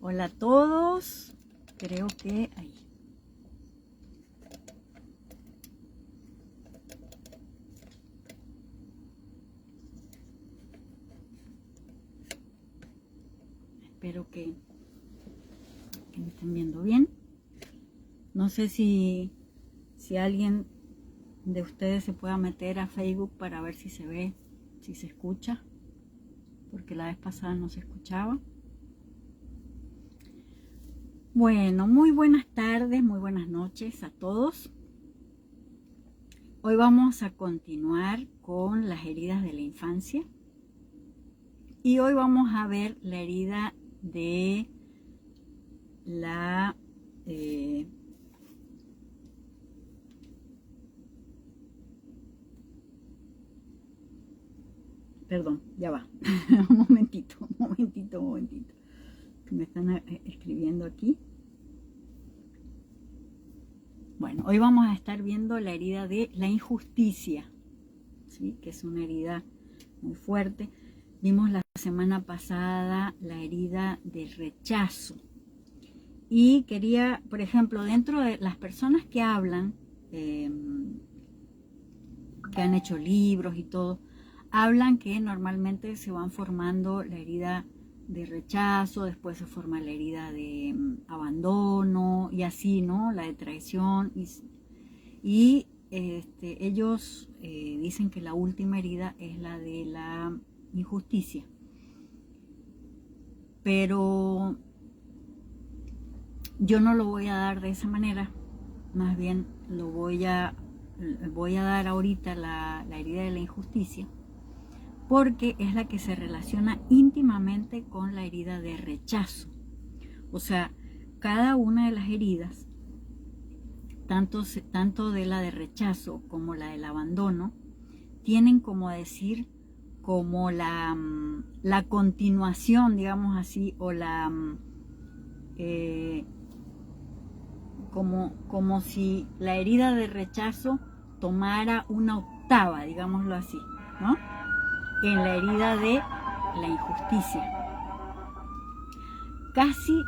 Hola a todos. Creo que ahí. Espero que me estén viendo bien. No sé si alguien de ustedes se pueda meter a Facebook para ver si se ve, si se escucha, porque la vez pasada no se escuchaba. Bueno, muy buenas tardes, muy buenas noches a todos. Hoy vamos a continuar con las heridas de la infancia y hoy vamos a ver la herida de la perdón, ya va. un momentito, que me están escribiendo aquí. Bueno, hoy vamos a estar viendo la herida de la injusticia, ¿sí? Que es una herida muy fuerte. Vimos la semana pasada la herida del rechazo. Y quería, por ejemplo, dentro de las personas que hablan, que han hecho libros y todo, hablan que normalmente se van formando la herida de rechazo, después se forma la herida de abandono y así, ¿no? La de traición. Y ellos dicen que la última herida es la de la injusticia. Pero yo no lo voy a dar de esa manera, más bien lo voy a dar ahorita la herida de la injusticia, porque es la que se relaciona íntimamente con la herida de rechazo. O sea, cada una de las heridas, tanto de la de rechazo como la del abandono, tienen como decir, como la continuación, digamos así, o la como si la herida de rechazo tomara una octava, digámoslo así, ¿no? En la herida de la injusticia. Casi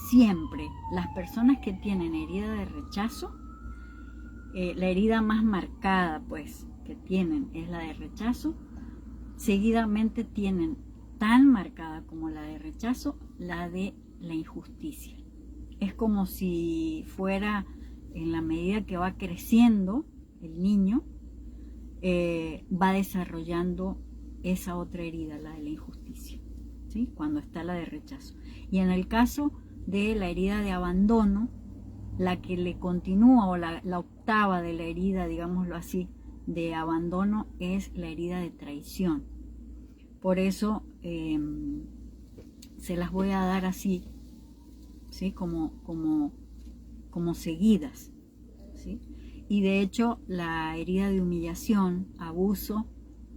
siempre las personas que tienen herida de rechazo, la herida más marcada pues que tienen es la de rechazo, seguidamente tienen tan marcada como la de rechazo la de la injusticia. Es como si fuera, en la medida que va creciendo el niño, va desarrollando esa otra herida, la de la injusticia, ¿sí? Cuando está la de rechazo. Y en el caso de la herida de abandono, la que le continúa, o la octava de la herida, digámoslo así, de abandono, es la herida de traición. Por eso se las voy a dar así, ¿sí? Como seguidas, ¿sí? Y de hecho la herida de humillación, abuso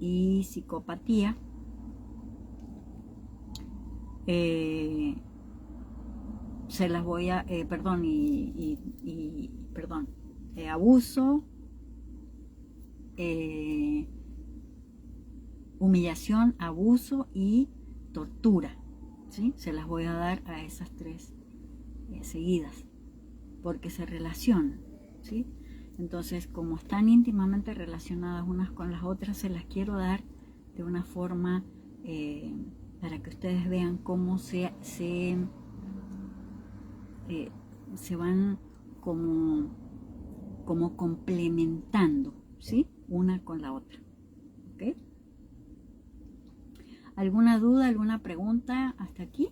y psicopatía se las voy a, abuso, humillación, abuso y tortura, ¿sí? Se las voy a dar a esas tres seguidas, porque se relacionan, ¿sí? Entonces, como están íntimamente relacionadas unas con las otras, se las quiero dar de una forma para que ustedes vean cómo se van como complementando, ¿sí? Una con la otra, ¿ok? ¿Alguna duda, alguna pregunta hasta aquí?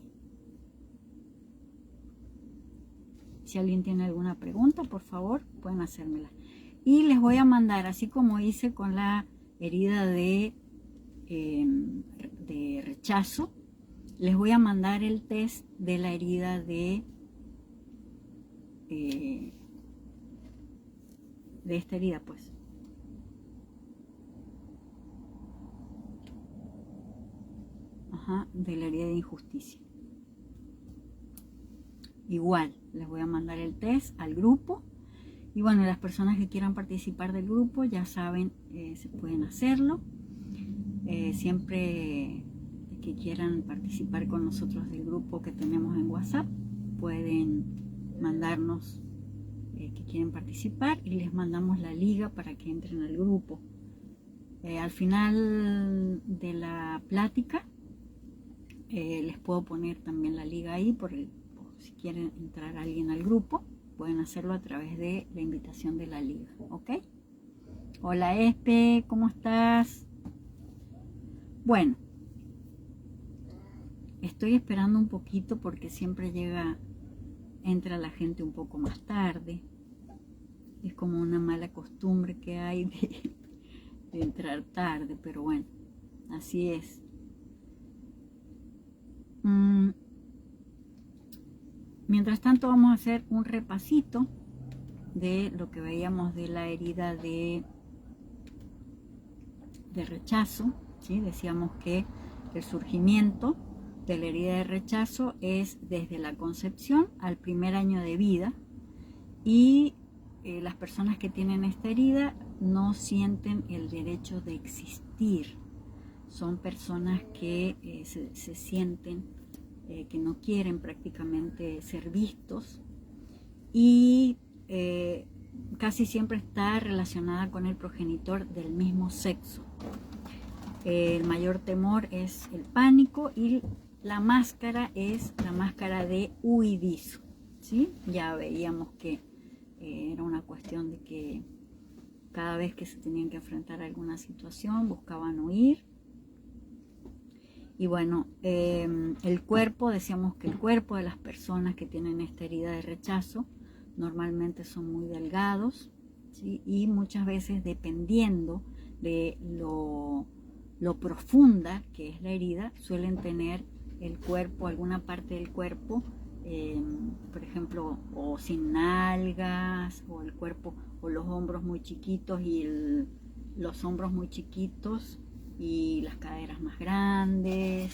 Si alguien tiene alguna pregunta, por favor, pueden hacérmela. Y les voy a mandar, así como hice con la herida de rechazo, les voy a mandar el test de la herida de esta herida, pues. De la herida de injusticia. Igual, les voy a mandar el test al grupo. Y bueno, las personas que quieran participar del grupo ya saben, se pueden hacerlo. Siempre que quieran participar con nosotros del grupo que tenemos en WhatsApp, pueden mandarnos que quieren participar y les mandamos la liga para que entren al grupo. Al final de la plática les puedo poner también la liga ahí por si quieren entrar alguien al grupo, pueden hacerlo a través de la invitación de la liga, ¿ok? Hola Espe, ¿cómo estás? Bueno, estoy esperando un poquito porque siempre entra la gente un poco más tarde. Es como una mala costumbre que hay de entrar tarde, pero bueno, así es. Mientras tanto vamos a hacer un repasito de lo que veíamos de la herida de rechazo, ¿sí? Decíamos que el surgimiento de la herida de rechazo es desde la concepción al primer año de vida y las personas que tienen esta herida no sienten el derecho de existir. Son personas que se sienten que no quieren prácticamente ser vistos y casi siempre está relacionada con el progenitor del mismo sexo. El mayor temor es el pánico y la máscara es la máscara de huidizo, ¿sí? Ya veíamos que era una cuestión de que cada vez que se tenían que enfrentar a alguna situación buscaban huir. Y bueno, el cuerpo, decíamos que el cuerpo de las personas que tienen esta herida de rechazo normalmente son muy delgados, ¿sí? Y muchas veces dependiendo de lo profunda que es la herida, suelen tener el cuerpo, alguna parte del cuerpo, por ejemplo, o sin nalgas, o el cuerpo, o los hombros muy chiquitos y los hombros muy chiquitos y las caderas más grandes,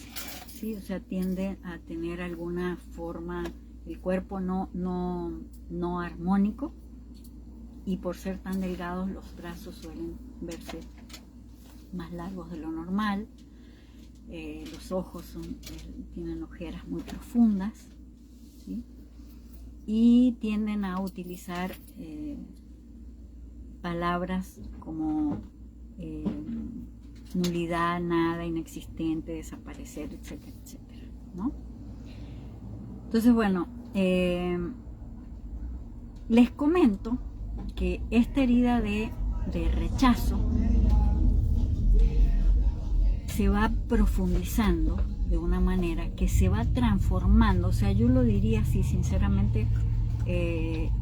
¿sí? O sea, tienden a tener alguna forma, el cuerpo no armónico, y por ser tan delgados los brazos suelen verse más largos de lo normal. Los ojos tienen ojeras muy profundas, ¿sí? Y tienden a utilizar palabras como nulidad, nada, inexistente, desaparecer, etcétera, etcétera, ¿no? Entonces, bueno, les comento que esta herida de rechazo se va profundizando de una manera que se va transformando, o sea, yo lo diría así sinceramente,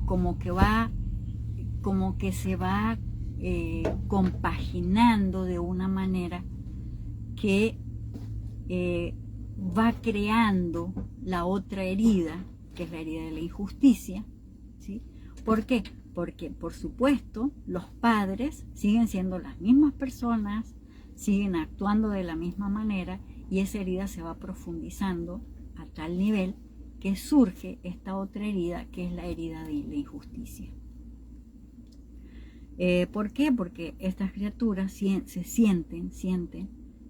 como que se va compaginando de una manera que va creando la otra herida, que es la herida de la injusticia, ¿sí? ¿Por qué? Porque, por supuesto, los padres siguen siendo las mismas personas, siguen actuando de la misma manera, y esa herida se va profundizando a tal nivel que surge esta otra herida, que es la herida de la injusticia. ¿Por qué? Porque estas criaturas sienten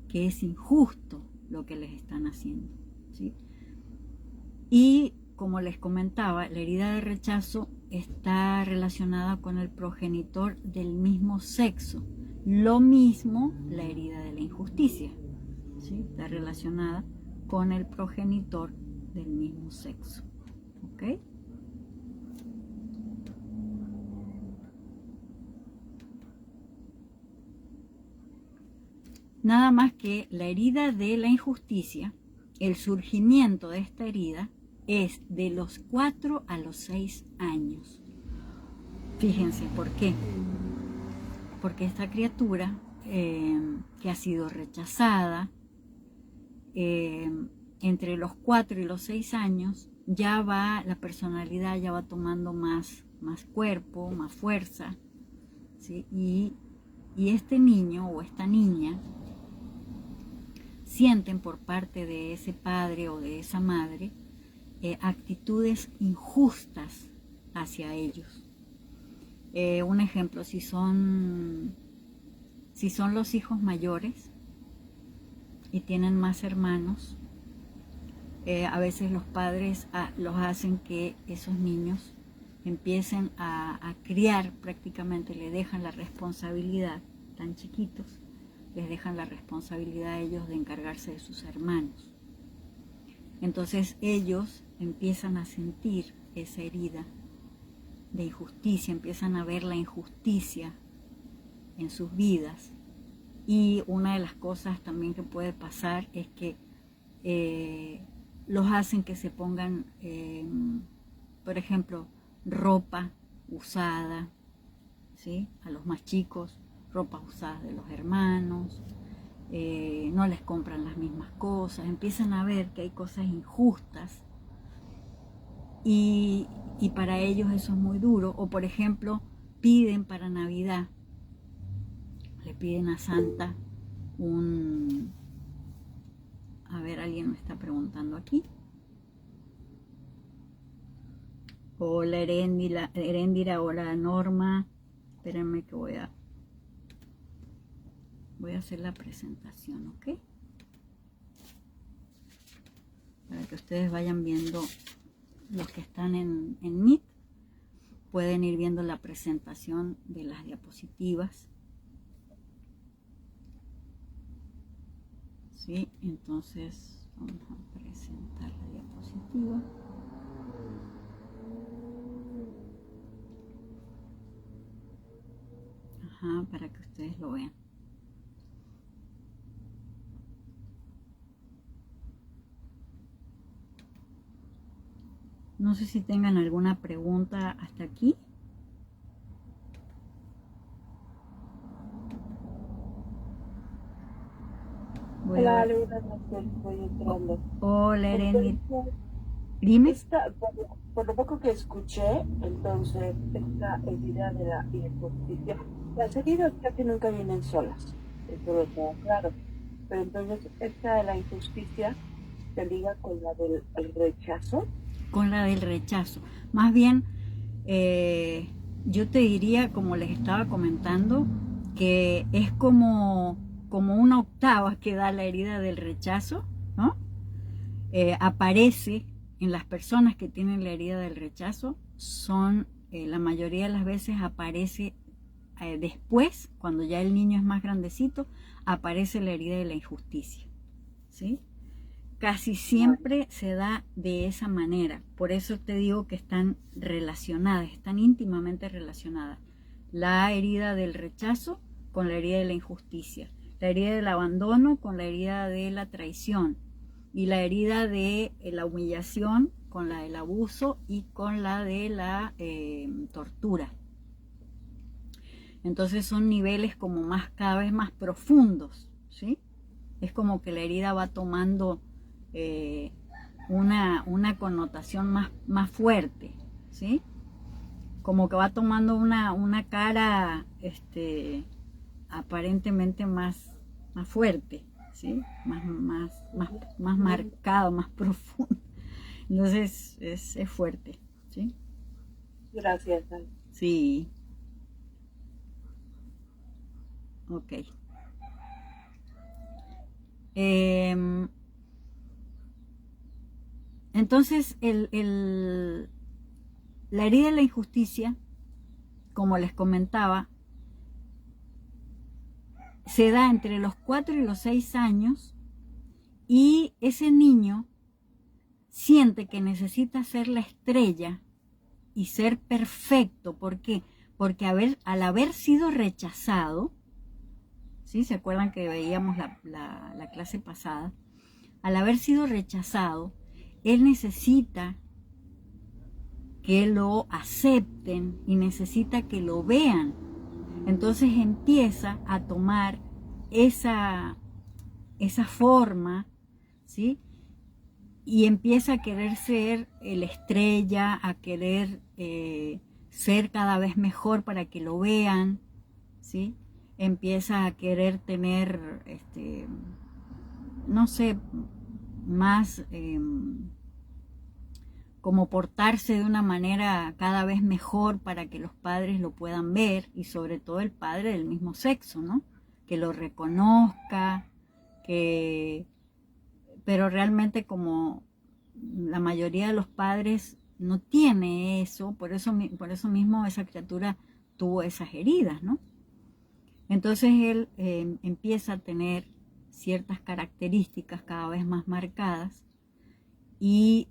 que es injusto lo que les están haciendo, ¿sí? Y como les comentaba, la herida de rechazo está relacionada con el progenitor del mismo sexo. Lo mismo la herida de la injusticia, ¿sí? Está relacionada con el progenitor del mismo sexo, ¿ok? Nada más que la herida de la injusticia, el surgimiento de esta herida es de los 4 a los 6 años. Fíjense, ¿por qué? Porque esta criatura que ha sido rechazada, entre los 4 y los 6 años, la personalidad ya va tomando más cuerpo, más fuerza, ¿sí? Y este niño o esta niña sienten por parte de ese padre o de esa madre actitudes injustas hacia ellos. Un ejemplo, si son los hijos mayores, y tienen más hermanos, a veces los padres los hacen que esos niños empiecen a criar prácticamente, le dejan la responsabilidad, tan chiquitos, les dejan la responsabilidad a ellos de encargarse de sus hermanos. Entonces ellos empiezan a sentir esa herida de injusticia, empiezan a ver la injusticia en sus vidas. Y una de las cosas también que puede pasar es que los hacen que se pongan, por ejemplo, ropa usada, ¿sí? A los más chicos, ropas usadas de los hermanos, no les compran las mismas cosas, empiezan a ver que hay cosas injustas y para ellos eso es muy duro. O por ejemplo, piden para Navidad, le piden a Santa a ver, alguien me está preguntando aquí. Hola Heréndira, hola Norma. Espérenme que voy a hacer la presentación, ¿ok? Para que ustedes vayan viendo, los que están en Meet, pueden ir viendo la presentación de las diapositivas. ¿Sí? Entonces vamos a presentar la diapositiva. Ajá, para que ustedes lo vean. No sé si tengan alguna pregunta hasta aquí. Hola, buenas noches, estoy entrando. Hola, Erendira. Entonces, Dime. por lo poco que escuché, entonces, esta herida de la injusticia, las heridas casi nunca vienen solas, eso lo tengo claro. Pero entonces, esta de la injusticia se liga con la del el rechazo. Con la del rechazo. Más bien, yo te diría, como les estaba comentando, que es como una octava que da la herida del rechazo, ¿no? Aparece en las personas que tienen la herida del rechazo, la mayoría de las veces aparece después, cuando ya el niño es más grandecito, aparece la herida de la injusticia, ¿sí? Casi siempre se da de esa manera, por eso te digo que están relacionadas, están íntimamente relacionadas. La herida del rechazo con la herida de la injusticia, la herida del abandono con la herida de la traición y la herida de la humillación con la del abuso y con la de la tortura. Entonces son niveles como cada vez más profundos, ¿sí? Es como que la herida va tomando una connotación más fuerte, ¿sí? Como que va tomando una cara aparentemente más fuerte, ¿sí? Más marcado, más profundo. Entonces es fuerte, ¿sí? Gracias, Ana. Sí. Ok. Entonces, la herida de la injusticia, como les comentaba, se da entre los 4 y los 6 años y ese niño siente que necesita ser la estrella y ser perfecto. ¿Por qué? Porque al haber sido rechazado, ¿sí? ¿Se acuerdan que veíamos la clase pasada? Al haber sido rechazado, él necesita que lo acepten y necesita que lo vean. Entonces empieza a tomar esa forma, ¿sí? Y empieza a querer ser la estrella, a querer ser cada vez mejor para que lo vean, ¿sí? Empieza a querer tener, no sé, más como portarse de una manera cada vez mejor para que los padres lo puedan ver, y sobre todo el padre del mismo sexo, ¿no? Que lo reconozca, pero realmente como la mayoría de los padres no tiene eso, por eso mismo esa criatura tuvo esas heridas, ¿no? Entonces él empieza a tener ciertas características cada vez más marcadas y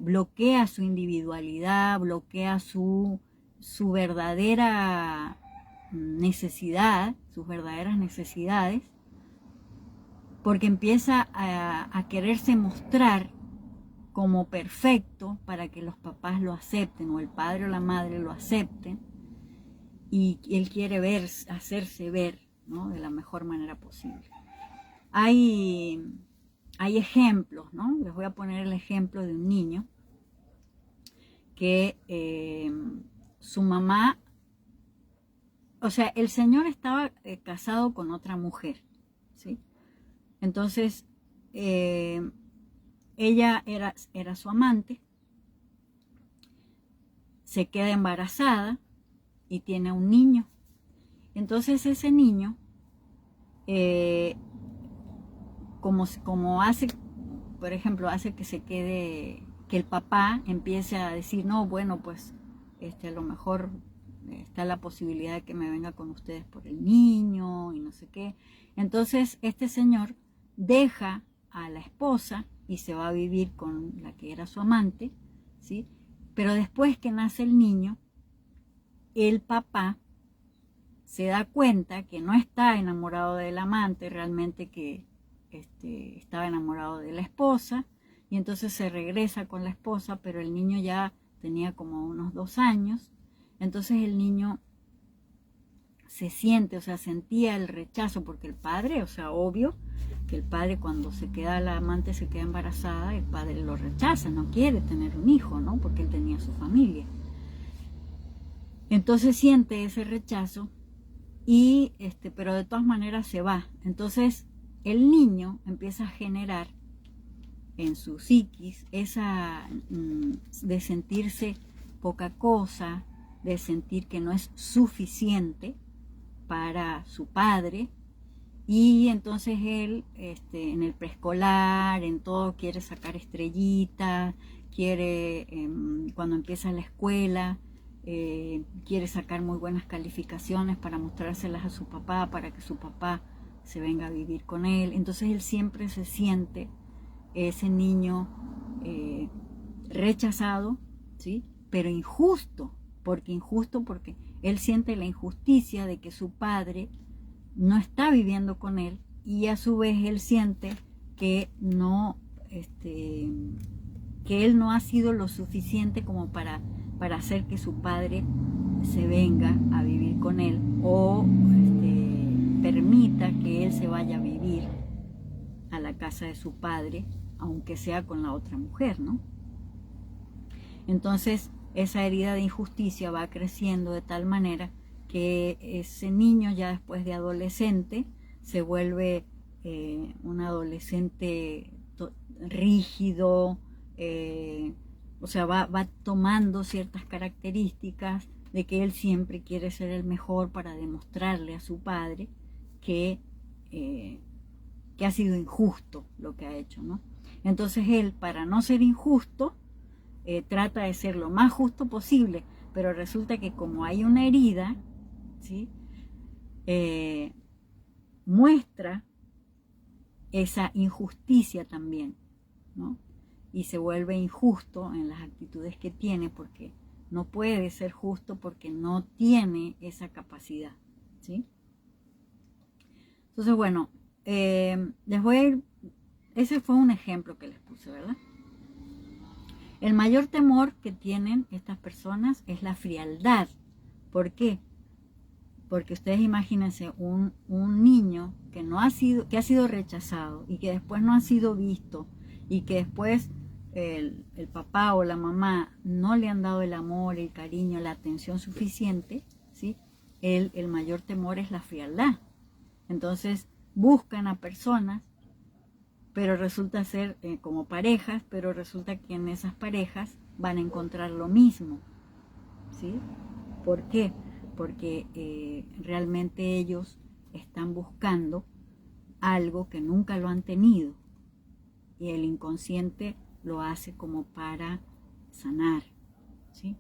bloquea su individualidad, bloquea su verdadera necesidad, sus verdaderas necesidades, porque empieza a quererse mostrar como perfecto para que los papás lo acepten o el padre o la madre lo acepten, y él quiere hacerse ver, ¿no?, de la mejor manera posible. Hay ejemplos, ¿no? Les voy a poner el ejemplo de un niño que su mamá, o sea, el señor estaba casado con otra mujer, ¿sí? Entonces, ella era su amante, se queda embarazada y tiene un niño. Entonces ese niño, como hace, por ejemplo, hace que se quede, que el papá empiece a decir, no, bueno, pues a lo mejor está la posibilidad de que me venga con ustedes por el niño y no sé qué. Entonces este señor deja a la esposa y se va a vivir con la que era su amante, ¿sí? Pero después que nace el niño, el papá se da cuenta que no está enamorado del amante, realmente que estaba enamorado de la esposa, y entonces se regresa con la esposa, pero el niño ya tenía como unos 2 años. Entonces el niño se siente, o sea, sentía el rechazo, porque el padre, o sea, obvio que el padre, cuando se queda la amante, se queda embarazada, el padre lo rechaza, no quiere tener un hijo, ¿no? Porque él tenía su familia. Entonces siente ese rechazo y pero de todas maneras se va. Entonces el niño empieza a generar en su psiquis esa de sentirse poca cosa, de sentir que no es suficiente para su padre, y entonces él en el preescolar, en todo, quiere sacar estrellitas, quiere, cuando empieza la escuela, quiere sacar muy buenas calificaciones para mostrárselas a su papá, para que su papá se venga a vivir con él. Entonces él siempre se siente ese niño rechazado, ¿sí? Pero injusto porque él siente la injusticia de que su padre no está viviendo con él, y a su vez él siente que que él no ha sido lo suficiente como para hacer que su padre se venga a vivir con él, o permita que él se vaya a vivir a la casa de su padre, aunque sea con la otra mujer, ¿no? Entonces esa herida de injusticia va creciendo de tal manera que ese niño, ya después de adolescente, se vuelve un adolescente rígido, o sea, va tomando ciertas características de que él siempre quiere ser el mejor para demostrarle a su padre que ha sido injusto lo que ha hecho, ¿no? Entonces él, para no ser injusto, trata de ser lo más justo posible, pero resulta que como hay una herida, ¿sí? Muestra esa injusticia también, ¿no? Y se vuelve injusto en las actitudes que tiene, porque no puede ser justo porque no tiene esa capacidad, ¿sí? Entonces, bueno, les voy a ir, ese fue un ejemplo que les puse, ¿verdad? El mayor temor que tienen estas personas es la frialdad. ¿Por qué? Porque ustedes imagínense un niño que ha sido rechazado y que después no ha sido visto, y que después el papá o la mamá no le han dado el amor, el cariño, la atención suficiente, ¿sí? El mayor temor es la frialdad. Entonces buscan a personas, pero resulta ser como parejas, pero resulta que en esas parejas van a encontrar lo mismo, ¿sí? ¿Por qué? Porque realmente ellos están buscando algo que nunca lo han tenido y el inconsciente lo hace como para sanar, ¿sí?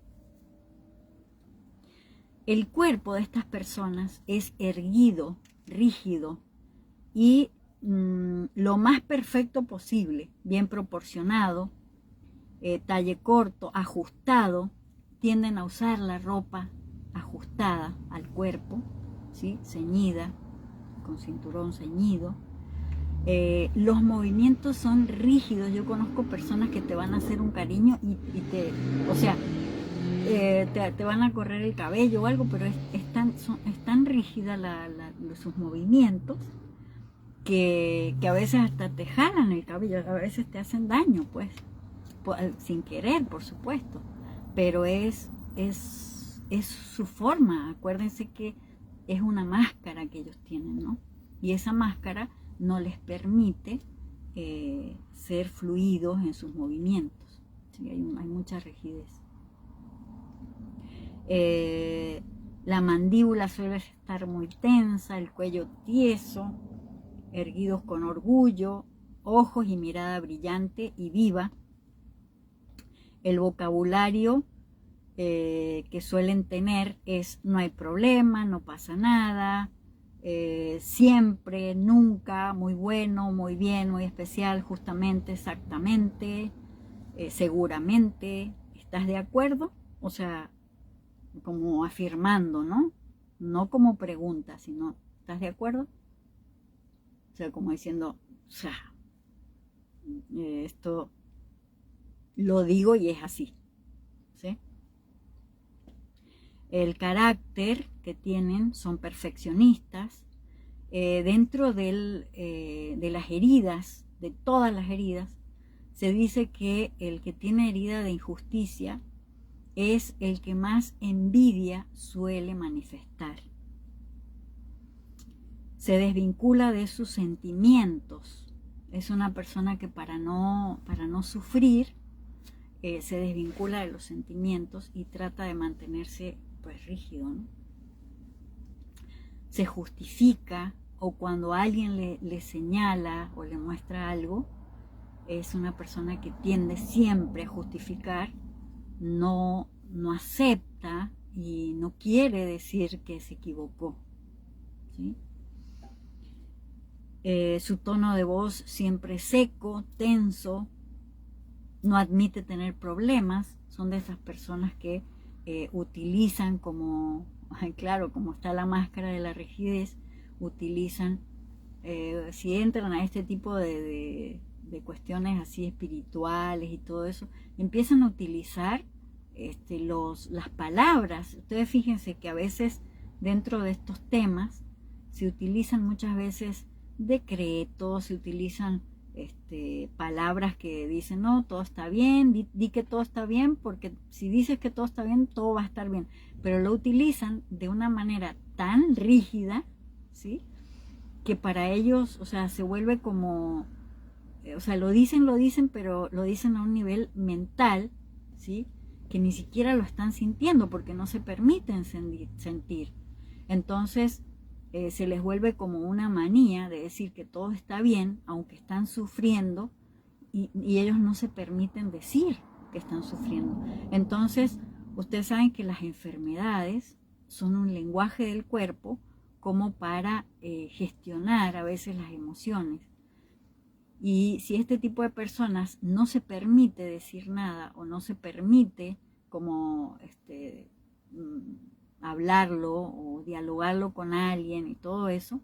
El cuerpo de estas personas es erguido, rígido y lo más perfecto posible, bien proporcionado, talle corto, ajustado. Tienden a usar la ropa ajustada al cuerpo, ¿sí? Ceñida, con cinturón ceñido. Los movimientos son rígidos. Yo conozco personas que te van a hacer un cariño y te van a correr el cabello o algo, pero es tan rígida sus movimientos que a veces hasta te jalan el cabello, a veces te hacen daño, pues, sin querer, por supuesto, pero es su forma. Acuérdense que es una máscara que ellos tienen, ¿no? Y esa máscara no les permite ser fluidos en sus movimientos, ¿sí? Hay mucha rigidez. La mandíbula suele estar muy tensa, el cuello tieso, erguidos con orgullo, ojos y mirada brillante y viva. El vocabulario que suelen tener es: no hay problema, no pasa nada, siempre, nunca, muy bueno, muy bien, muy especial, justamente, exactamente, seguramente, ¿estás de acuerdo? O sea, como afirmando, ¿no? No como pregunta, sino, ¿estás de acuerdo? O sea, como diciendo, o sea, esto lo digo y es así, ¿sí? El carácter que tienen, son perfeccionistas. Dentro de las heridas, de todas las heridas, se dice que el que tiene herida de injusticia es el que más envidia suele manifestar. Se desvincula de sus sentimientos. Es una persona que para no sufrir, se desvincula de los sentimientos y trata de mantenerse pues rígido, ¿no? Se justifica, o cuando alguien le señala o le muestra algo, es una persona que tiende siempre a justificar, no acepta y no quiere decir que se equivocó, ¿sí? Su tono de voz siempre seco, tenso, no admite tener problemas. Son de esas personas que utilizan como, claro, como está la máscara de la rigidez, utilizan, si entran a este tipo de cuestiones así espirituales y todo eso, empiezan a utilizar las palabras. Ustedes fíjense que a veces dentro de estos temas se utilizan muchas veces decretos, se utilizan palabras que dicen, no, todo está bien, di que todo está bien, porque si dices que todo está bien, todo va a estar bien, pero lo utilizan de una manera tan rígida, ¿sí? Que para ellos, o sea, se vuelve como, o sea, lo dicen, pero lo dicen a un nivel mental, ¿sí? Que ni siquiera lo están sintiendo porque no se permiten sentir. Entonces, se les vuelve como una manía de decir que todo está bien, aunque están sufriendo, y ellos no se permiten decir que están sufriendo. Entonces, ustedes saben que las enfermedades son un lenguaje del cuerpo como para gestionar a veces las emociones. Y si este tipo de personas no se permite decir nada o no se permite como hablarlo o dialogarlo con alguien y todo eso,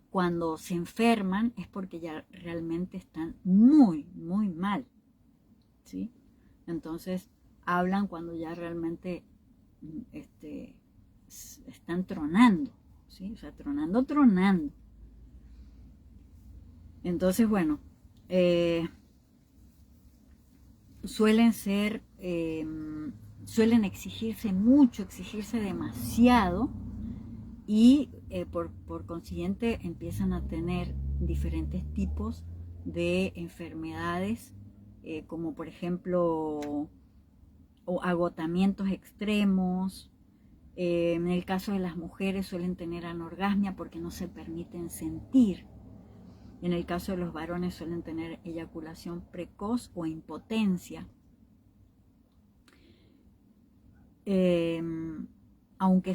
cuando se enferman es porque ya realmente están muy, muy mal, ¿sí? Entonces hablan cuando ya realmente están tronando, ¿sí? O sea, tronando. Entonces, bueno, suelen exigirse mucho, exigirse demasiado, y por consiguiente empiezan a tener diferentes tipos de enfermedades, como por ejemplo agotamientos extremos, En el caso de las mujeres suelen tener anorgasmia porque no se permiten sentir. En el caso de los varones suelen tener eyaculación precoz o impotencia. Aunque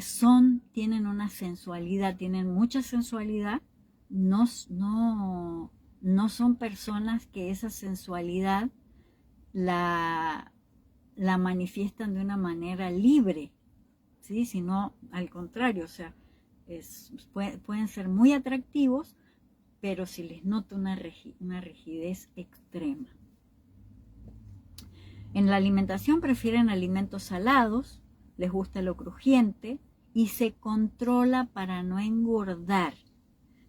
tienen una sensualidad, tienen mucha sensualidad, no son personas que esa sensualidad la manifiestan de una manera libre, ¿sí? Sino al contrario, o sea, pueden ser muy atractivos, pero si les nota una rigidez extrema. En la alimentación prefieren alimentos salados, les gusta lo crujiente y se controla para no engordar.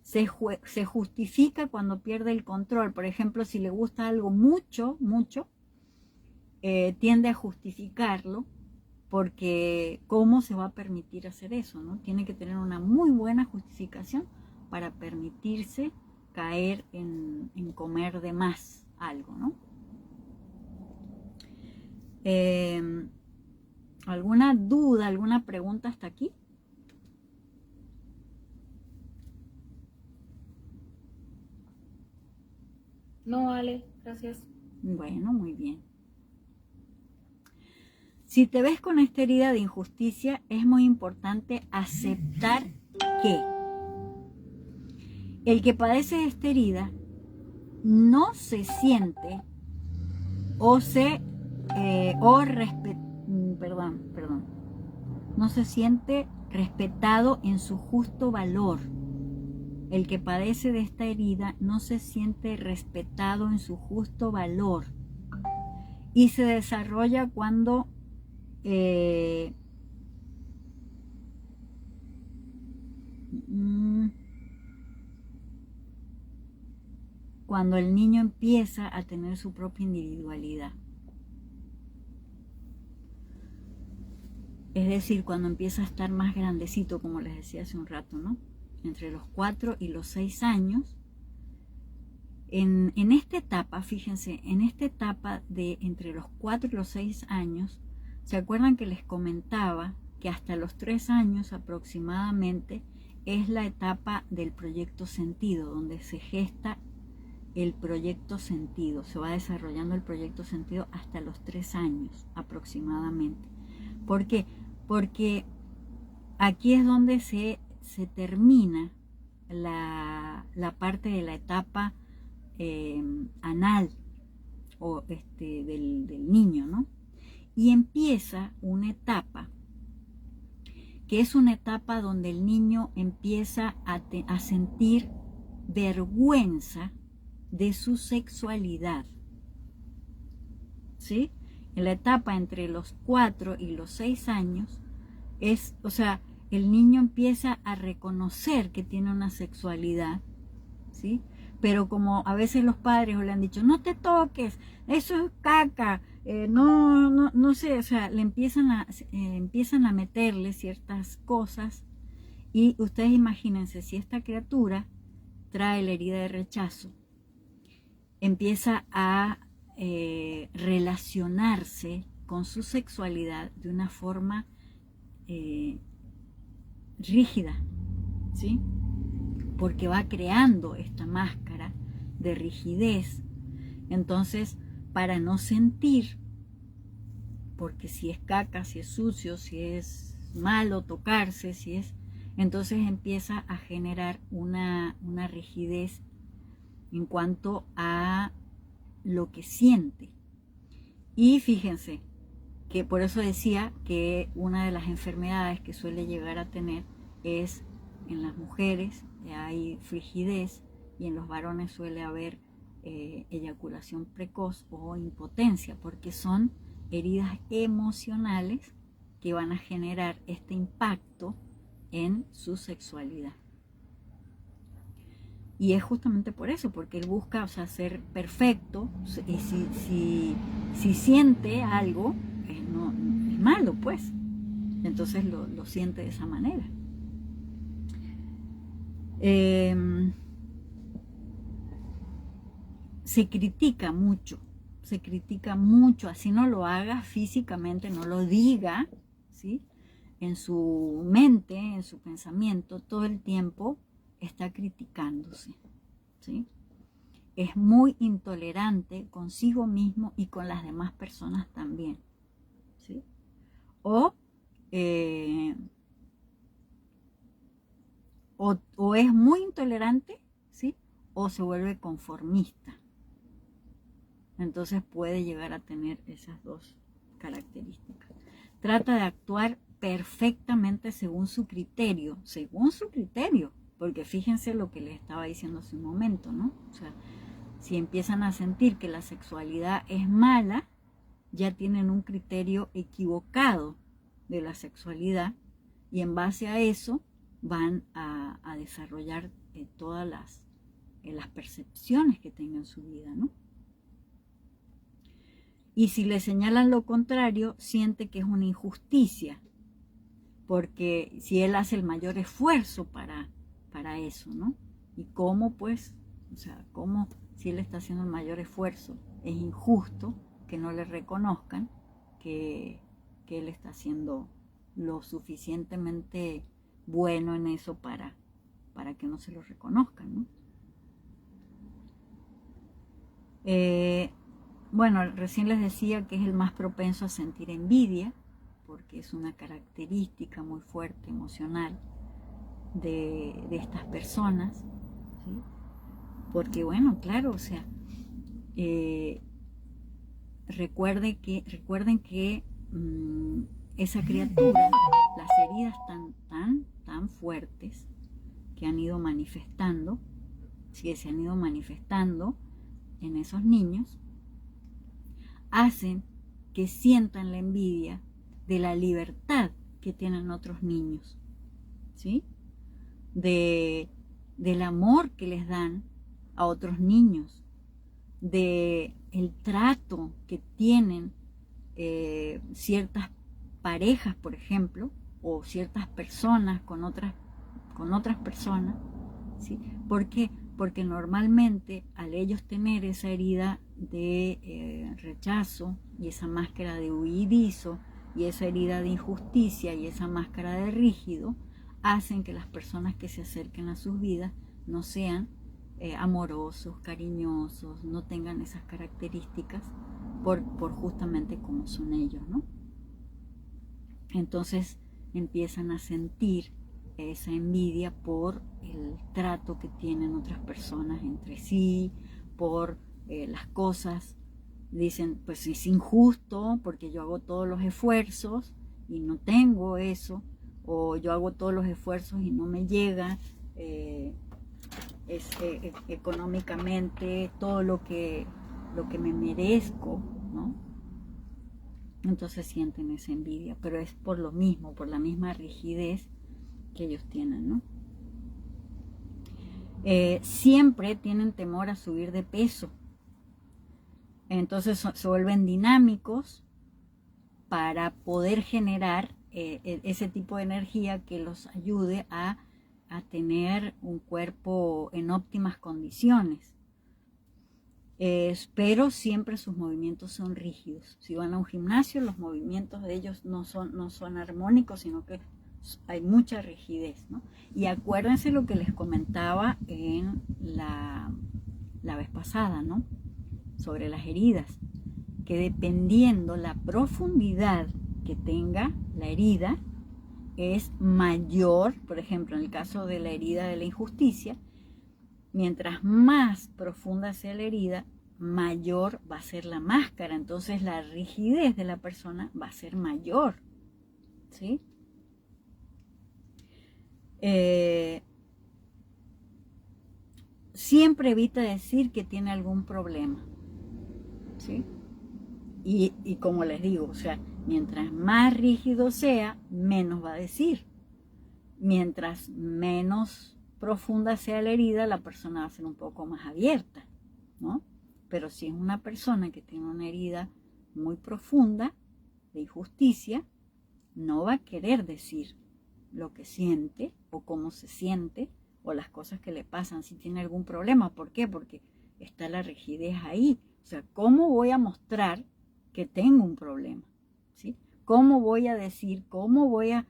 Se justifica cuando pierde el control. Por ejemplo, si le gusta algo mucho, tiende a justificarlo, porque ¿cómo se va a permitir hacer eso, no? Tiene que tener una muy buena justificación para permitirse caer en comer de más algo, ¿no? ¿Alguna duda, alguna pregunta hasta aquí? No, Ale, gracias. Bueno, muy bien. Si te ves con esta herida de injusticia, es muy importante aceptar que el que padece esta herida no se siente no se siente respetado en su justo valor. El que padece de esta herida no se siente respetado en su justo valor y se desarrolla cuando cuando el niño empieza a tener su propia individualidad. Es decir, cuando empieza a estar más grandecito, como les decía hace un rato, ¿no? Entre los 4 y los 6 años. En esta etapa, fíjense, en esta etapa de entre los 4 y los 6 años, ¿se acuerdan que les comentaba que hasta los 3 años aproximadamente es la etapa del proyecto sentido, donde se gesta el proyecto sentido, se va desarrollando el proyecto sentido hasta los 3 años aproximadamente? ¿Por qué? Porque aquí es donde se termina la parte de la etapa anal o del niño, ¿no? Y empieza una etapa que es una etapa donde el niño empieza a sentir vergüenza de su sexualidad, ¿sí? En la etapa entre los 4 y los 6 años el niño empieza a reconocer que tiene una sexualidad, ¿sí? Pero como a veces los padres le han dicho, no te toques, eso es caca, no sé, o sea, le empiezan a meterle ciertas cosas, y ustedes imagínense, si esta criatura trae la herida de rechazo, empieza a relacionarse con su sexualidad de una forma rígida, ¿sí? Porque va creando esta máscara de rigidez. Entonces, para no sentir, porque si es caca, si es sucio, si es malo tocarse, entonces empieza a generar una rigidez en cuanto a lo que siente. Y fíjense que por eso decía que una de las enfermedades que suele llegar a tener es en las mujeres hay frigidez y en los varones suele haber eyaculación precoz o impotencia, porque son heridas emocionales que van a generar este impacto en su sexualidad. Y es justamente por eso, porque él busca, ser perfecto, y si siente algo, es malo, pues. Entonces lo siente de esa manera. Se critica mucho, así no lo haga físicamente, no lo diga, ¿sí? en su mente, en su pensamiento, todo el tiempo está criticándose, ¿sí? Es muy intolerante consigo mismo y con las demás personas también, ¿sí? O es muy intolerante, ¿sí? O se vuelve conformista. Entonces puede llegar a tener esas dos características. Trata de actuar perfectamente según su criterio, porque fíjense lo que les estaba diciendo hace un momento, ¿no? O sea, si empiezan a sentir que la sexualidad es mala, ya tienen un criterio equivocado de la sexualidad y en base a eso van a desarrollar todas las percepciones que tengan en su vida, ¿no? Y si le señalan lo contrario, siente que es una injusticia, porque si él hace el mayor esfuerzo para eso, ¿no? Y cómo, pues, o sea, cómo si él está haciendo el mayor esfuerzo, es injusto que no le reconozcan que él está haciendo lo suficientemente bueno en eso para que no se lo reconozcan, ¿no? Bueno, recién les decía que es el más propenso a sentir envidia, porque es una característica muy fuerte, emocional, de estas personas, ¿sí? Porque bueno, claro, o sea, recuerden que esa criatura, las heridas tan fuertes que han ido manifestando, que se han ido manifestando en esos niños, hacen que sientan la envidia de la libertad que tienen otros niños, ¿sí? Del amor que les dan a otros niños, de el trato que tienen ciertas parejas, por ejemplo, o ciertas personas con otras personas, ¿sí? ¿Por qué? Porque normalmente al ellos tener esa herida de rechazo y esa máscara de huidizo y esa herida de injusticia y esa máscara de rígido, hacen que las personas que se acerquen a sus vidas no sean amorosos, cariñosos, no tengan esas características por justamente como son ellos, ¿no? Entonces empiezan a sentir esa envidia por el trato que tienen otras personas entre sí, por las cosas. Dicen, pues es injusto porque yo hago todos los esfuerzos y no tengo eso, o yo hago todos los esfuerzos y no me llega económicamente todo lo que me merezco, ¿no? Entonces sienten esa envidia, pero es por lo mismo, por la misma rigidez que ellos tienen, ¿no? Siempre tienen temor a subir de peso, entonces se vuelven dinámicos para poder generar ese tipo de energía que los ayude a tener un cuerpo en óptimas condiciones. Pero siempre sus movimientos son rígidos. Si van a un gimnasio, los movimientos de ellos no son armónicos, sino que hay mucha rigidez, ¿no? Y acuérdense lo que les comentaba en la vez pasada, ¿no? Sobre las heridas, que dependiendo la profundidad que tenga la herida, es mayor. Por ejemplo, en el caso de la herida de la injusticia, mientras más profunda sea la herida, mayor va a ser la máscara. Entonces la rigidez de la persona va a ser mayor, ¿sí? Siempre evita decir que tiene algún problema, ¿sí? Y como les digo, o sea, mientras más rígido sea, menos va a decir. Mientras menos profunda sea la herida, la persona va a ser un poco más abierta, ¿no? Pero si es una persona que tiene una herida muy profunda de injusticia, no va a querer decir lo que siente o cómo se siente o las cosas que le pasan si tiene algún problema. ¿Por qué? Porque está la rigidez ahí. O sea, ¿cómo voy a mostrar que tengo un problema? ¿Sí? ¿Cómo voy a decir, cómo voy a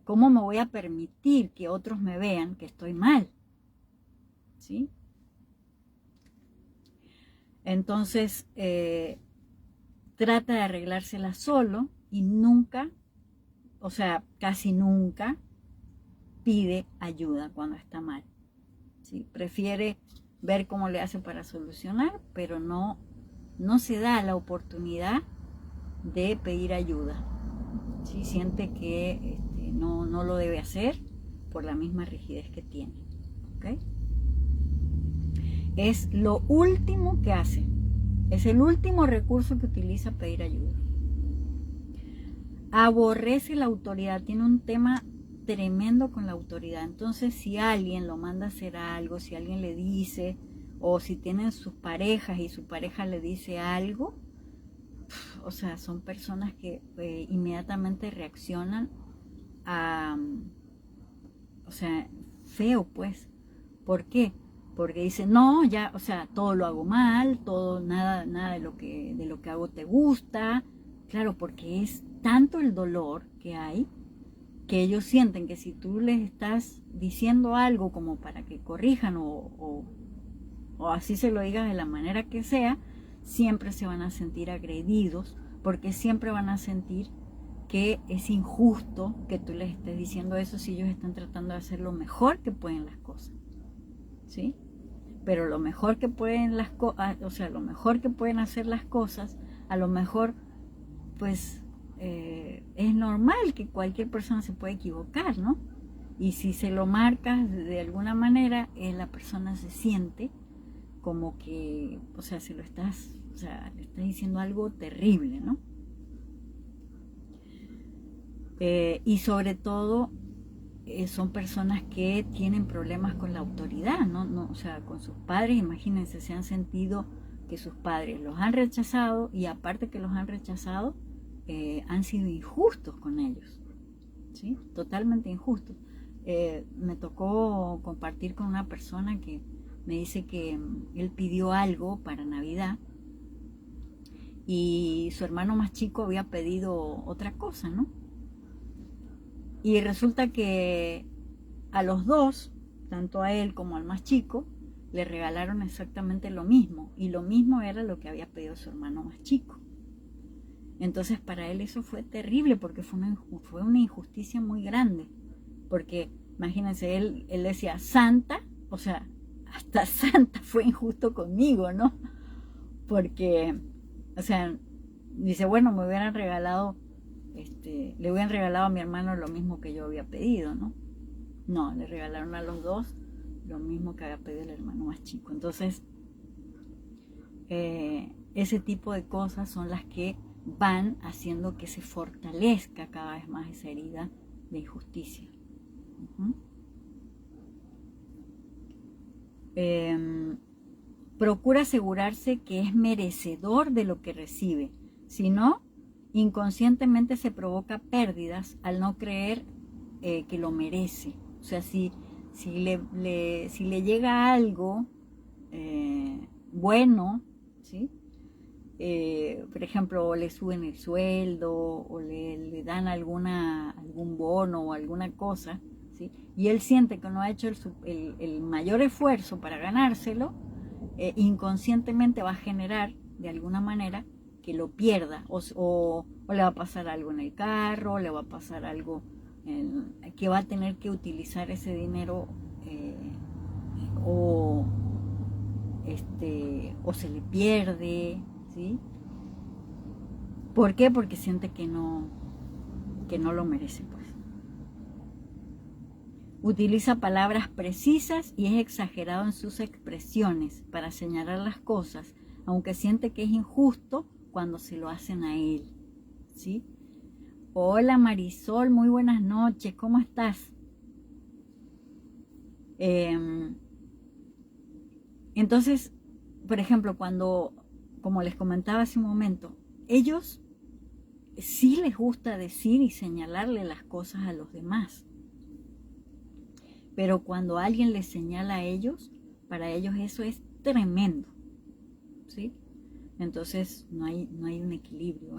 ¿cómo me voy a permitir que otros me vean que estoy mal? ¿Sí? Entonces, trata de arreglársela solo y nunca, o sea, casi nunca pide ayuda cuando está mal. ¿Sí? Prefiere ver cómo le hace para solucionar, pero no se da la oportunidad de pedir ayuda. ¿Sí? Siente que no lo debe hacer por la misma rigidez que tiene. ¿Okay? Es lo último que hace. Es el último recurso que utiliza pedir ayuda. Aborrece la autoridad. Tiene un tema tremendo con la autoridad. Entonces, si alguien lo manda a hacer algo, si alguien le dice, o si tienen sus parejas y su pareja le dice algo, o sea, son personas que inmediatamente reaccionan a, o sea, feo pues. ¿Por qué? Porque dicen, no, ya, o sea, todo lo hago mal, todo, nada de lo que hago te gusta. Claro, porque es tanto el dolor que hay, que ellos sienten que si tú les estás diciendo algo como para que corrijan o así se lo digas de la manera que sea, siempre se van a sentir agredidos, porque siempre van a sentir que es injusto que tú les estés diciendo eso si ellos están tratando de hacer lo mejor que pueden las cosas, ¿sí? Pero lo mejor que pueden lo mejor que pueden hacer las cosas, a lo mejor, pues, es normal que cualquier persona se pueda equivocar, ¿no? Y si se lo marcas de alguna manera, la persona se siente como que, o sea, le estás diciendo algo terrible, ¿no? Y sobre todo, son personas que tienen problemas con la autoridad, ¿no? O sea, con sus padres, imagínense, se han sentido que sus padres los han rechazado y aparte que los han rechazado, han sido injustos con ellos, ¿sí? Totalmente injustos. Me tocó compartir con una persona que me dice que él pidió algo para Navidad y su hermano más chico había pedido otra cosa, ¿no? Y resulta que a los dos, tanto a él como al más chico, le regalaron exactamente lo mismo. Y lo mismo era lo que había pedido su hermano más chico. Entonces para él eso fue terrible porque fue una injusticia muy grande. Porque imagínense, él decía, Santa, o sea, hasta Santa fue injusto conmigo, ¿no? Porque, o sea, dice, bueno, me hubieran regalado, le hubieran regalado a mi hermano lo mismo que yo había pedido, ¿no? No, le regalaron a los dos lo mismo que había pedido el hermano más chico. Entonces, ese tipo de cosas son las que van haciendo que se fortalezca cada vez más esa herida de injusticia. Procura asegurarse que es merecedor de lo que recibe. Si no, inconscientemente se provoca pérdidas al no creer que lo merece. O sea, si le llega algo bueno, ¿sí? Por ejemplo, le suben el sueldo o le dan algún bono o alguna cosa, ¿sí? Y él siente que no ha hecho el mayor esfuerzo para ganárselo, inconscientemente va a generar de alguna manera que lo pierda o le va a pasar algo en el carro, le va a pasar algo que va a tener que utilizar ese dinero o se le pierde, ¿sí? ¿Por qué? Porque siente que no lo merece, pues. Utiliza palabras precisas y es exagerado en sus expresiones para señalar las cosas, aunque siente que es injusto cuando se lo hacen a él, ¿sí? Hola Marisol, muy buenas noches, ¿cómo estás? Entonces, por ejemplo, cuando, como les comentaba hace un momento, ellos sí les gusta decir y señalarle las cosas a los demás. Pero cuando alguien les señala a ellos, para ellos eso es tremendo, ¿sí? Entonces no hay un equilibrio,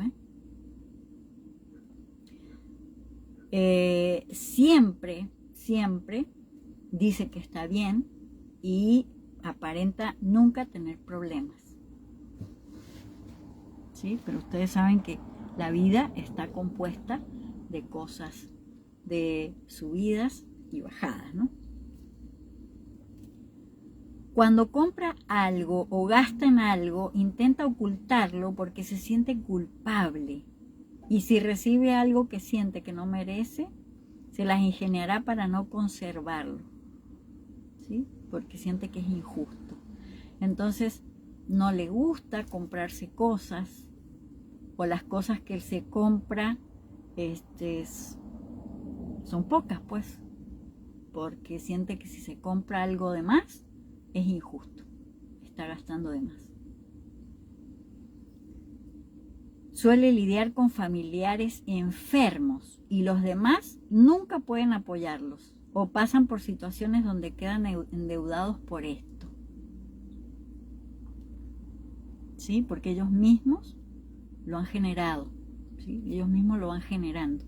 Siempre dice que está bien y aparenta nunca tener problemas. ¿Sí? Pero ustedes saben que la vida está compuesta de cosas, de subidas y bajadas, ¿no? Cuando compra algo o gasta en algo, intenta ocultarlo porque se siente culpable. Y si recibe algo que siente que no merece, se las ingeniará para no conservarlo, ¿sí? Porque siente que es injusto. Entonces, no le gusta comprarse cosas, o las cosas que él se compra son pocas, pues, porque siente que si se compra algo de más, es injusto, está gastando de más. Suele lidiar con familiares enfermos y los demás nunca pueden apoyarlos o pasan por situaciones donde quedan endeudados por esto. ¿Sí? Porque ellos mismos lo han generado, ¿sí? Ellos mismos lo van generando.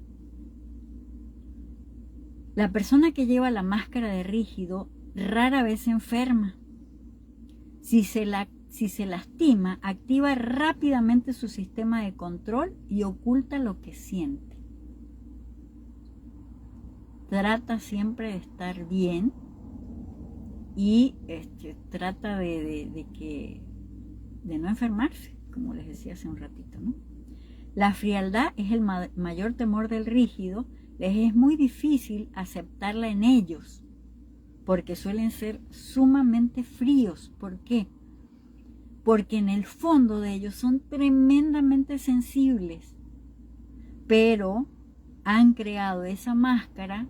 La persona que lleva la máscara de rígido rara vez se enferma. Si se lastima, activa rápidamente su sistema de control y oculta lo que siente. Trata siempre de estar bien y trata de no enfermarse, como les decía hace un ratito, ¿no? La frialdad es el mayor temor del rígido. Les es muy difícil aceptarla en ellos, porque suelen ser sumamente fríos. ¿Por qué? Porque en el fondo de ellos son tremendamente sensibles, pero han creado esa máscara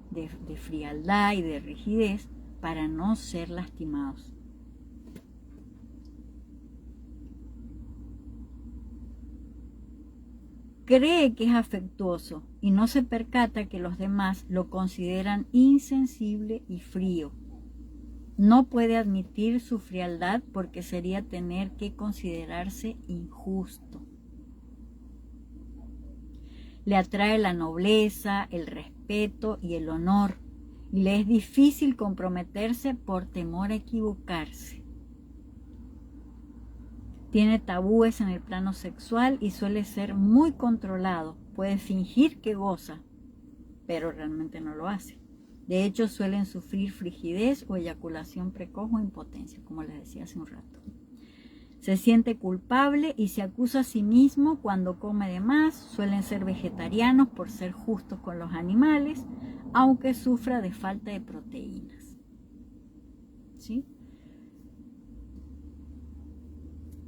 de frialdad y de rigidez para no ser lastimados. Cree que es afectuoso y no se percata que los demás lo consideran insensible y frío. No puede admitir su frialdad porque sería tener que considerarse injusto. Le atrae la nobleza, el respeto y el honor, y le es difícil comprometerse por temor a equivocarse. Tiene tabúes en el plano sexual y suele ser muy controlado. Puede fingir que goza, pero realmente no lo hace. De hecho, suelen sufrir frigidez o eyaculación precoz o impotencia, como les decía hace un rato. Se siente culpable y se acusa a sí mismo cuando come de más. Suelen ser vegetarianos por ser justos con los animales, aunque sufra de falta de proteínas. ¿Sí?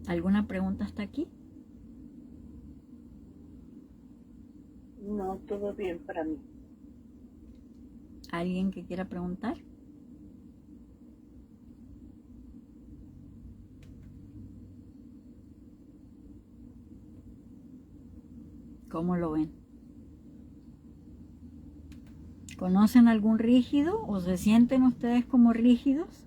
¿Alguna pregunta hasta aquí? No, todo bien para mí. ¿Alguien que quiera preguntar? ¿Cómo lo ven? ¿Conocen algún rígido o se sienten ustedes como rígidos?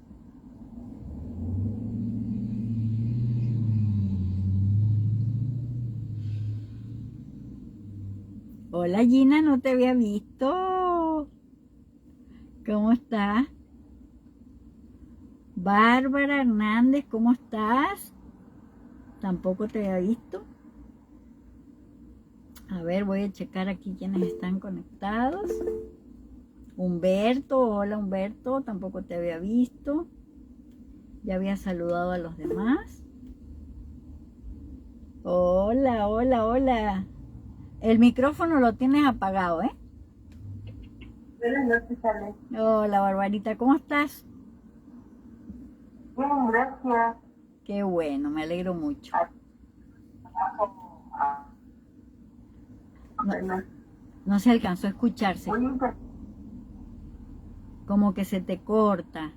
Hola Gina, no te había visto. ¿Cómo estás? Bárbara Hernández, ¿cómo estás? Tampoco te había visto. A ver, voy a checar aquí quiénes están conectados. Humberto, hola Humberto, tampoco te había visto. Ya había saludado a los demás. Hola, hola, hola. El micrófono lo tienes apagado, ¿eh? Buenas noches, Ale. Hola, Barbarita, ¿cómo estás? Bien, gracias. Qué bueno, me alegro mucho. No se alcanzó a escucharse. Como que se te corta.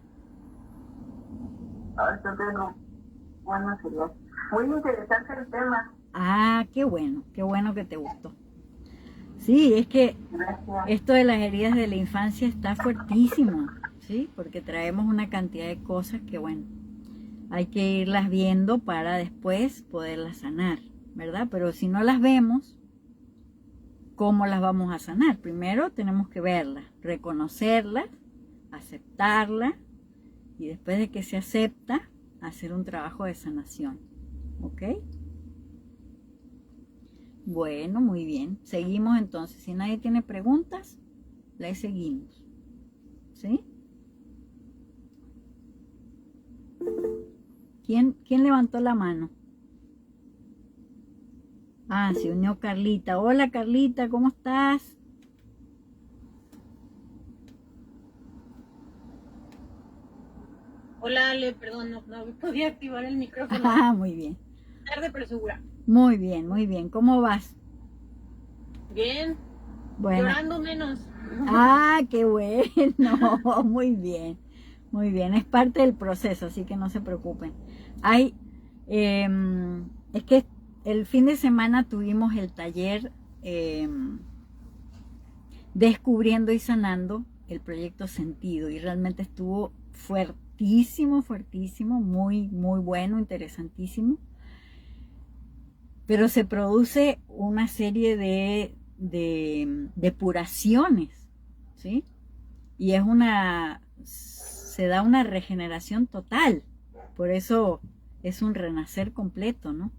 Ahorita tengo buenas ideas. Muy interesante el tema. Ah, qué bueno que te gustó. Sí, es que Gracias. esto de las heridas de la infancia está fuertísimo, ¿sí? Porque traemos una cantidad de cosas que, bueno, hay que irlas viendo para después poderlas sanar, ¿verdad? Pero si no las vemos, ¿cómo las vamos a sanar? Primero tenemos que verlas, reconocerlas, aceptarlas, y después de que se acepta, hacer un trabajo de sanación. ¿Ok? Bueno, muy bien. Seguimos entonces. Si nadie tiene preguntas, le seguimos. ¿Sí? ¿Quién levantó la mano? Ah, se unió Carlita. Hola Carlita, ¿cómo estás? Hola, Ale, perdón, no podía activar el micrófono. Ah, muy bien. Tarde, pero segura. Muy bien, muy bien. ¿Cómo vas? Bien. Bueno. Llorando menos. Ah, qué bueno. Muy bien. Muy bien. Es parte del proceso, así que no se preocupen. Es que el fin de semana tuvimos el taller Descubriendo y Sanando el proyecto Sentido, y realmente estuvo fuertísimo, muy, muy bueno, interesantísimo. Pero se produce una serie de depuraciones, ¿sí? Y se da una regeneración total. Por eso es un renacer completo, ¿no?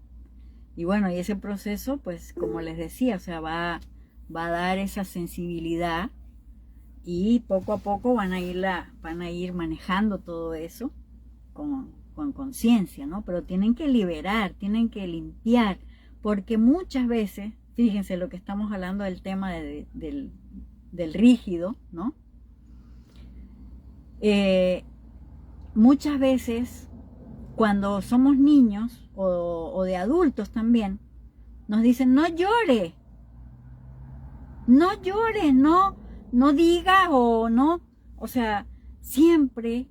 Y bueno, y ese proceso, pues, como les decía, o sea, va a dar esa sensibilidad, y poco a poco van a ir manejando todo eso con conciencia, ¿no? Pero tienen que liberar, tienen que limpiar, porque muchas veces, fíjense lo que estamos hablando del tema del rígido, ¿no? Muchas veces, cuando somos niños o de adultos también, nos dicen, no llore, no diga o no, o sea, siempre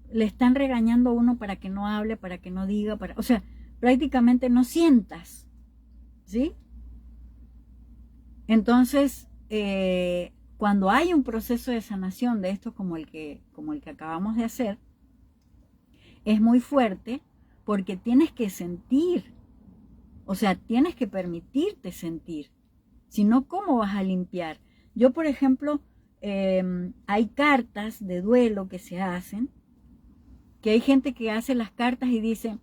le están regañando a uno para que no hable, para que no diga, o sea, prácticamente no sientas, ¿sí? Entonces, cuando hay un proceso de sanación de esto como el que acabamos de hacer, es muy fuerte, porque tienes que sentir, o sea, tienes que permitirte sentir. Si no, ¿cómo vas a limpiar? Yo, por ejemplo, hay cartas de duelo que se hacen, que hay gente que hace las cartas y dice,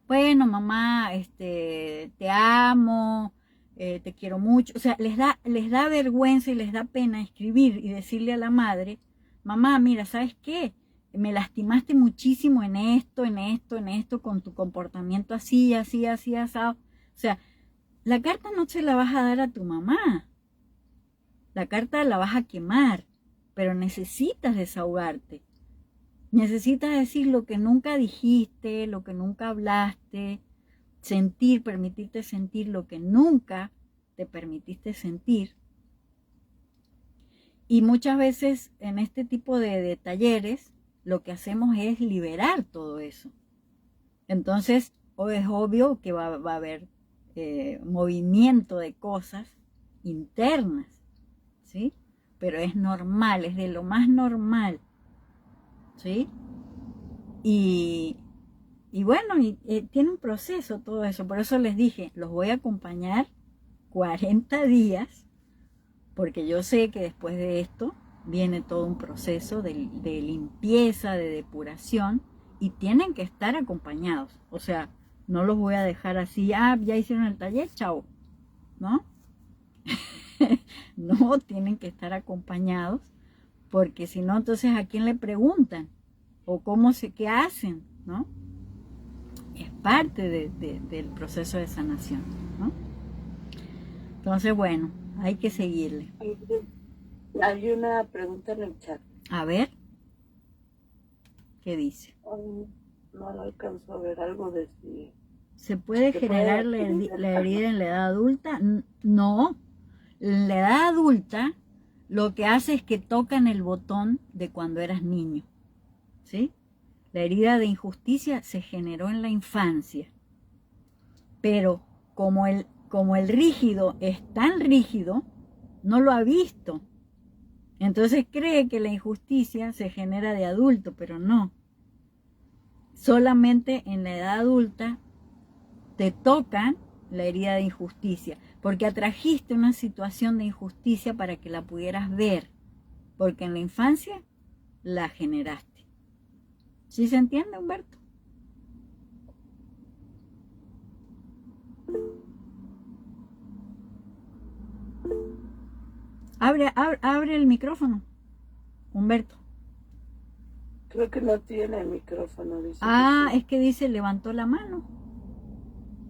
bueno, mamá, te amo, te quiero mucho. O sea, les da vergüenza y les da pena escribir y decirle a la madre, mamá, mira, ¿sabes qué? Me lastimaste muchísimo en esto, con tu comportamiento así, asado. O sea, la carta no se la vas a dar a tu mamá. La carta la vas a quemar, pero necesitas desahogarte. Necesitas decir lo que nunca dijiste, lo que nunca hablaste, permitirte sentir lo que nunca te permitiste sentir. Y muchas veces en este tipo de talleres lo que hacemos es liberar todo eso. Entonces, es obvio que va a haber movimiento de cosas internas, ¿sí? Pero es normal, es de lo más normal, ¿sí? Y bueno, tiene un proceso todo eso. Por eso les dije, los voy a acompañar 40 días, porque yo sé que después de esto viene todo un proceso de limpieza, de depuración, y tienen que estar acompañados. O sea, no los voy a dejar así, ya hicieron el taller, chao, ¿no? No, tienen que estar acompañados, porque si no, entonces ¿a quién le preguntan? O qué hacen, ¿no? Es parte del proceso de sanación, ¿no? Entonces, bueno, hay que seguirle. Hay una pregunta en el chat. A ver, ¿qué dice? No alcanzo a ver algo de si... ¿Se puede generar la herida en la edad adulta? No. En la edad adulta, lo que hace es que tocan el botón de cuando eras niño, ¿sí? La herida de injusticia se generó en la infancia, pero como el rígido es tan rígido, no lo ha visto. Entonces cree que la injusticia se genera de adulto, pero no. Solamente en la edad adulta te tocan la herida de injusticia, porque atrajiste una situación de injusticia para que la pudieras ver, porque en la infancia la generaste. ¿Sí se entiende, Humberto? Abre el micrófono, Humberto. Creo que no tiene el micrófono. Dice Es que dice levantó la mano.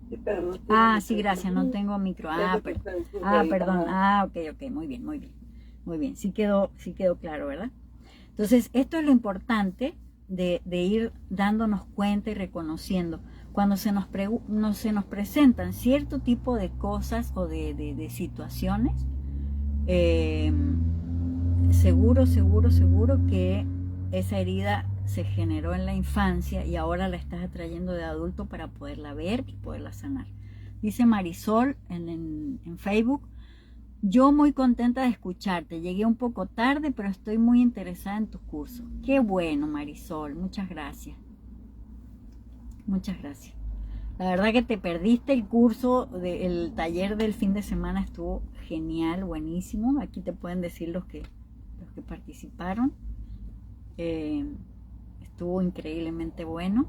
Sí, pero no tiene Sí, micrófono. gracias, no tengo micro. Perdón. Ok, muy bien. Sí quedó claro, ¿verdad? Entonces, esto es lo importante de ir dándonos cuenta y reconociendo. Cuando se nos presentan cierto tipo de cosas o de situaciones, seguro que esa herida se generó en la infancia y ahora la estás atrayendo de adulto para poderla ver y poderla sanar. Dice Marisol en Facebook: yo muy contenta de escucharte, llegué un poco tarde, pero estoy muy interesada en tus cursos. Qué bueno, Marisol, muchas gracias. Muchas gracias. La verdad que te perdiste el curso, el taller del fin de semana estuvo genial, buenísimo. Aquí te pueden decir los que participaron. Estuvo increíblemente bueno.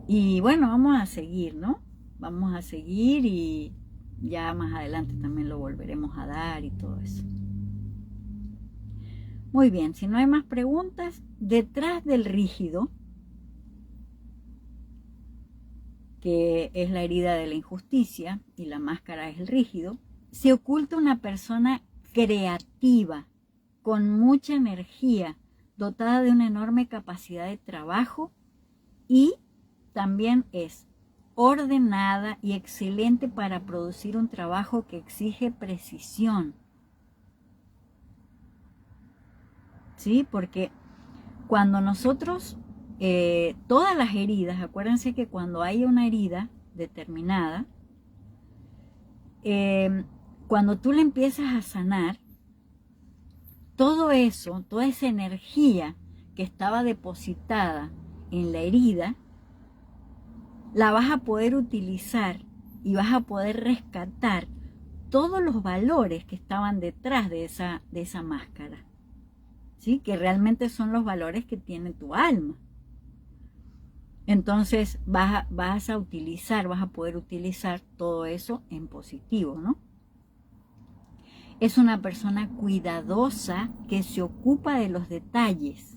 Y bueno, vamos a seguir, ¿no? Vamos a seguir y ya más adelante también lo volveremos a dar y todo eso. Muy bien, si no hay más preguntas, detrás del rígido, que es la herida de la injusticia y la máscara es el rígido, se oculta una persona creativa, con mucha energía, dotada de una enorme capacidad de trabajo y también es ordenada y excelente para producir un trabajo que exige precisión. ¿Sí? Porque cuando nosotros, todas las heridas, acuérdense que cuando hay una herida determinada, cuando tú la empiezas a sanar, todo eso, toda esa energía que estaba depositada en la herida, la vas a poder utilizar y vas a poder rescatar todos los valores que estaban detrás de esa máscara, ¿sí? Que realmente son los valores que tiene tu alma. Entonces vas a poder utilizar todo eso en positivo, ¿no? Es una persona cuidadosa que se ocupa de los detalles,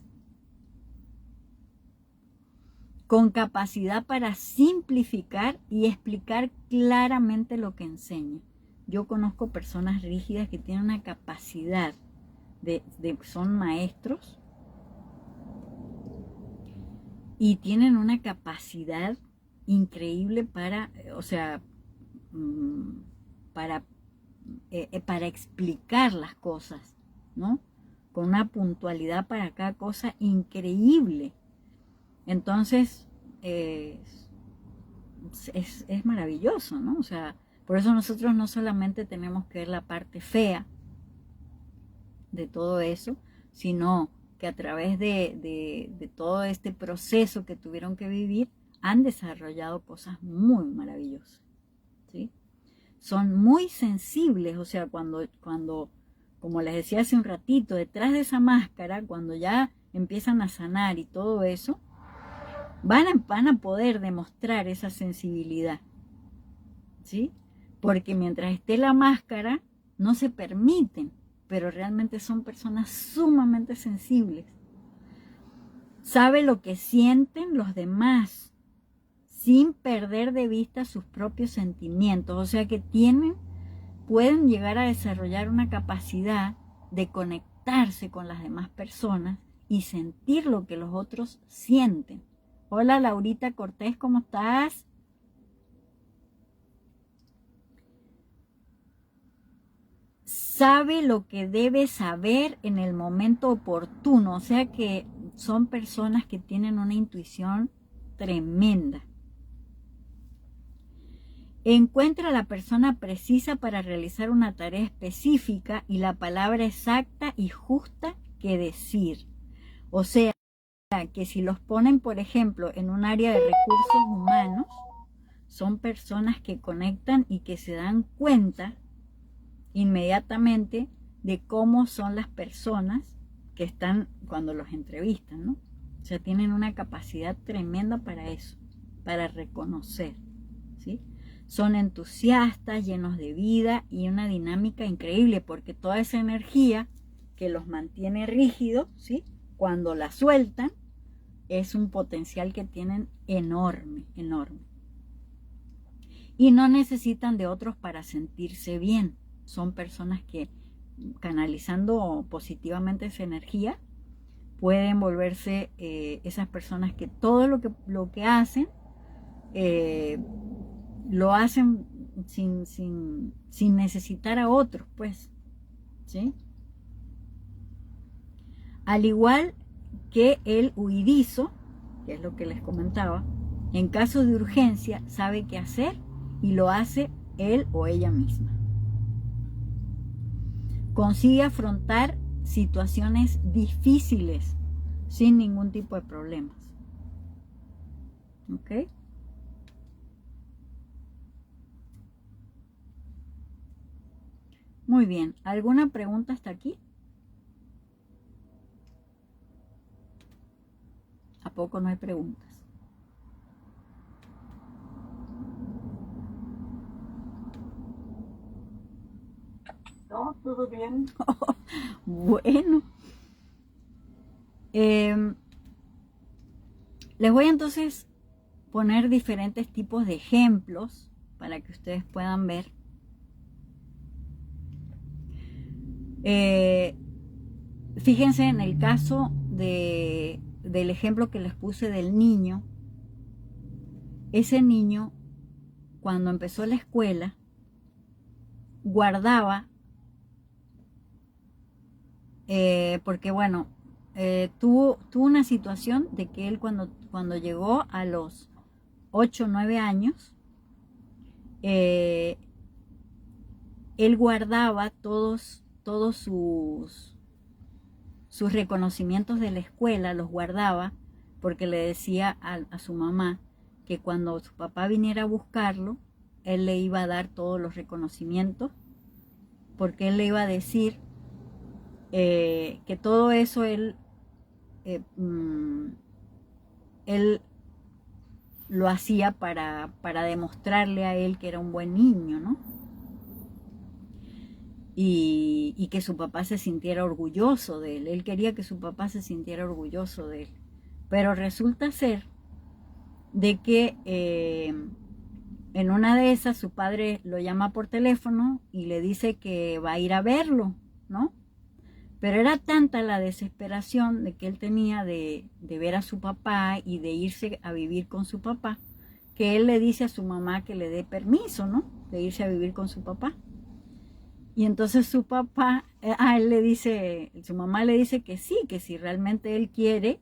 con capacidad para simplificar y explicar claramente lo que enseña. Yo conozco personas rígidas que tienen una capacidad son maestros y tienen una capacidad increíble para explicar las cosas, ¿no? Con una puntualidad para cada cosa increíble. Entonces, es maravilloso, ¿no? O sea, por eso nosotros no solamente tenemos que ver la parte fea de todo eso, sino que a través de todo este proceso que tuvieron que vivir, han desarrollado cosas muy maravillosas, ¿sí? Son muy sensibles, o sea, cuando, como les decía hace un ratito, detrás de esa máscara, cuando ya empiezan a sanar y todo eso, van a poder demostrar esa sensibilidad, ¿sí? Porque mientras esté la máscara, no se permiten, pero realmente son personas sumamente sensibles. Sabe lo que sienten los demás, sin perder de vista sus propios sentimientos. O sea que pueden llegar a desarrollar una capacidad de conectarse con las demás personas y sentir lo que los otros sienten. Hola Laurita Cortés, ¿cómo estás? Sabe lo que debe saber en el momento oportuno, o sea que son personas que tienen una intuición tremenda. Encuentra a la persona precisa para realizar una tarea específica y la palabra exacta y justa que decir. O sea, que si los ponen, por ejemplo, en un área de recursos humanos, son personas que conectan y que se dan cuenta inmediatamente de cómo son las personas que están cuando los entrevistan, ¿no? O sea, tienen una capacidad tremenda para eso, para reconocer, ¿sí? Son entusiastas, llenos de vida y una dinámica increíble, porque toda esa energía que los mantiene rígidos, ¿sí? Cuando la sueltan, es un potencial que tienen enorme, enorme. Y no necesitan de otros para sentirse bien. Son personas que, canalizando positivamente esa energía, pueden volverse esas personas que todo lo que hacen, lo hacen sin necesitar a otros, pues, ¿sí? Al igual que el huidizo, que es lo que les comentaba, en caso de urgencia sabe qué hacer y lo hace él o ella misma. Consigue afrontar situaciones difíciles sin ningún tipo de problemas. ¿Ok? Muy bien. ¿Alguna pregunta hasta aquí? ¿A poco no hay preguntas? No, todo bien. Bueno. Les voy entonces poner diferentes tipos de ejemplos para que ustedes puedan ver. Fíjense en el caso del ejemplo que les puse del niño. Ese niño, cuando empezó la escuela, guardaba, porque bueno, tuvo una situación de que él cuando llegó a los 8 o 9 años, él guardaba todos sus reconocimientos de la escuela, los guardaba porque le decía a su mamá que cuando su papá viniera a buscarlo, él le iba a dar todos los reconocimientos, porque él le iba a decir que todo eso él lo hacía para demostrarle a él que era un buen niño, ¿no? Y que su papá se sintiera orgulloso de él. Él quería que su papá se sintiera orgulloso de él. Pero resulta ser de que en una de esas su padre lo llama por teléfono y le dice que va a ir a verlo, ¿no? Pero era tanta la desesperación de que él tenía de ver a su papá y de irse a vivir con su papá, que él le dice a su mamá que le dé permiso, ¿no? De irse a vivir con su papá. Y entonces su papá, él le dice, su mamá le dice que sí, que si realmente él quiere,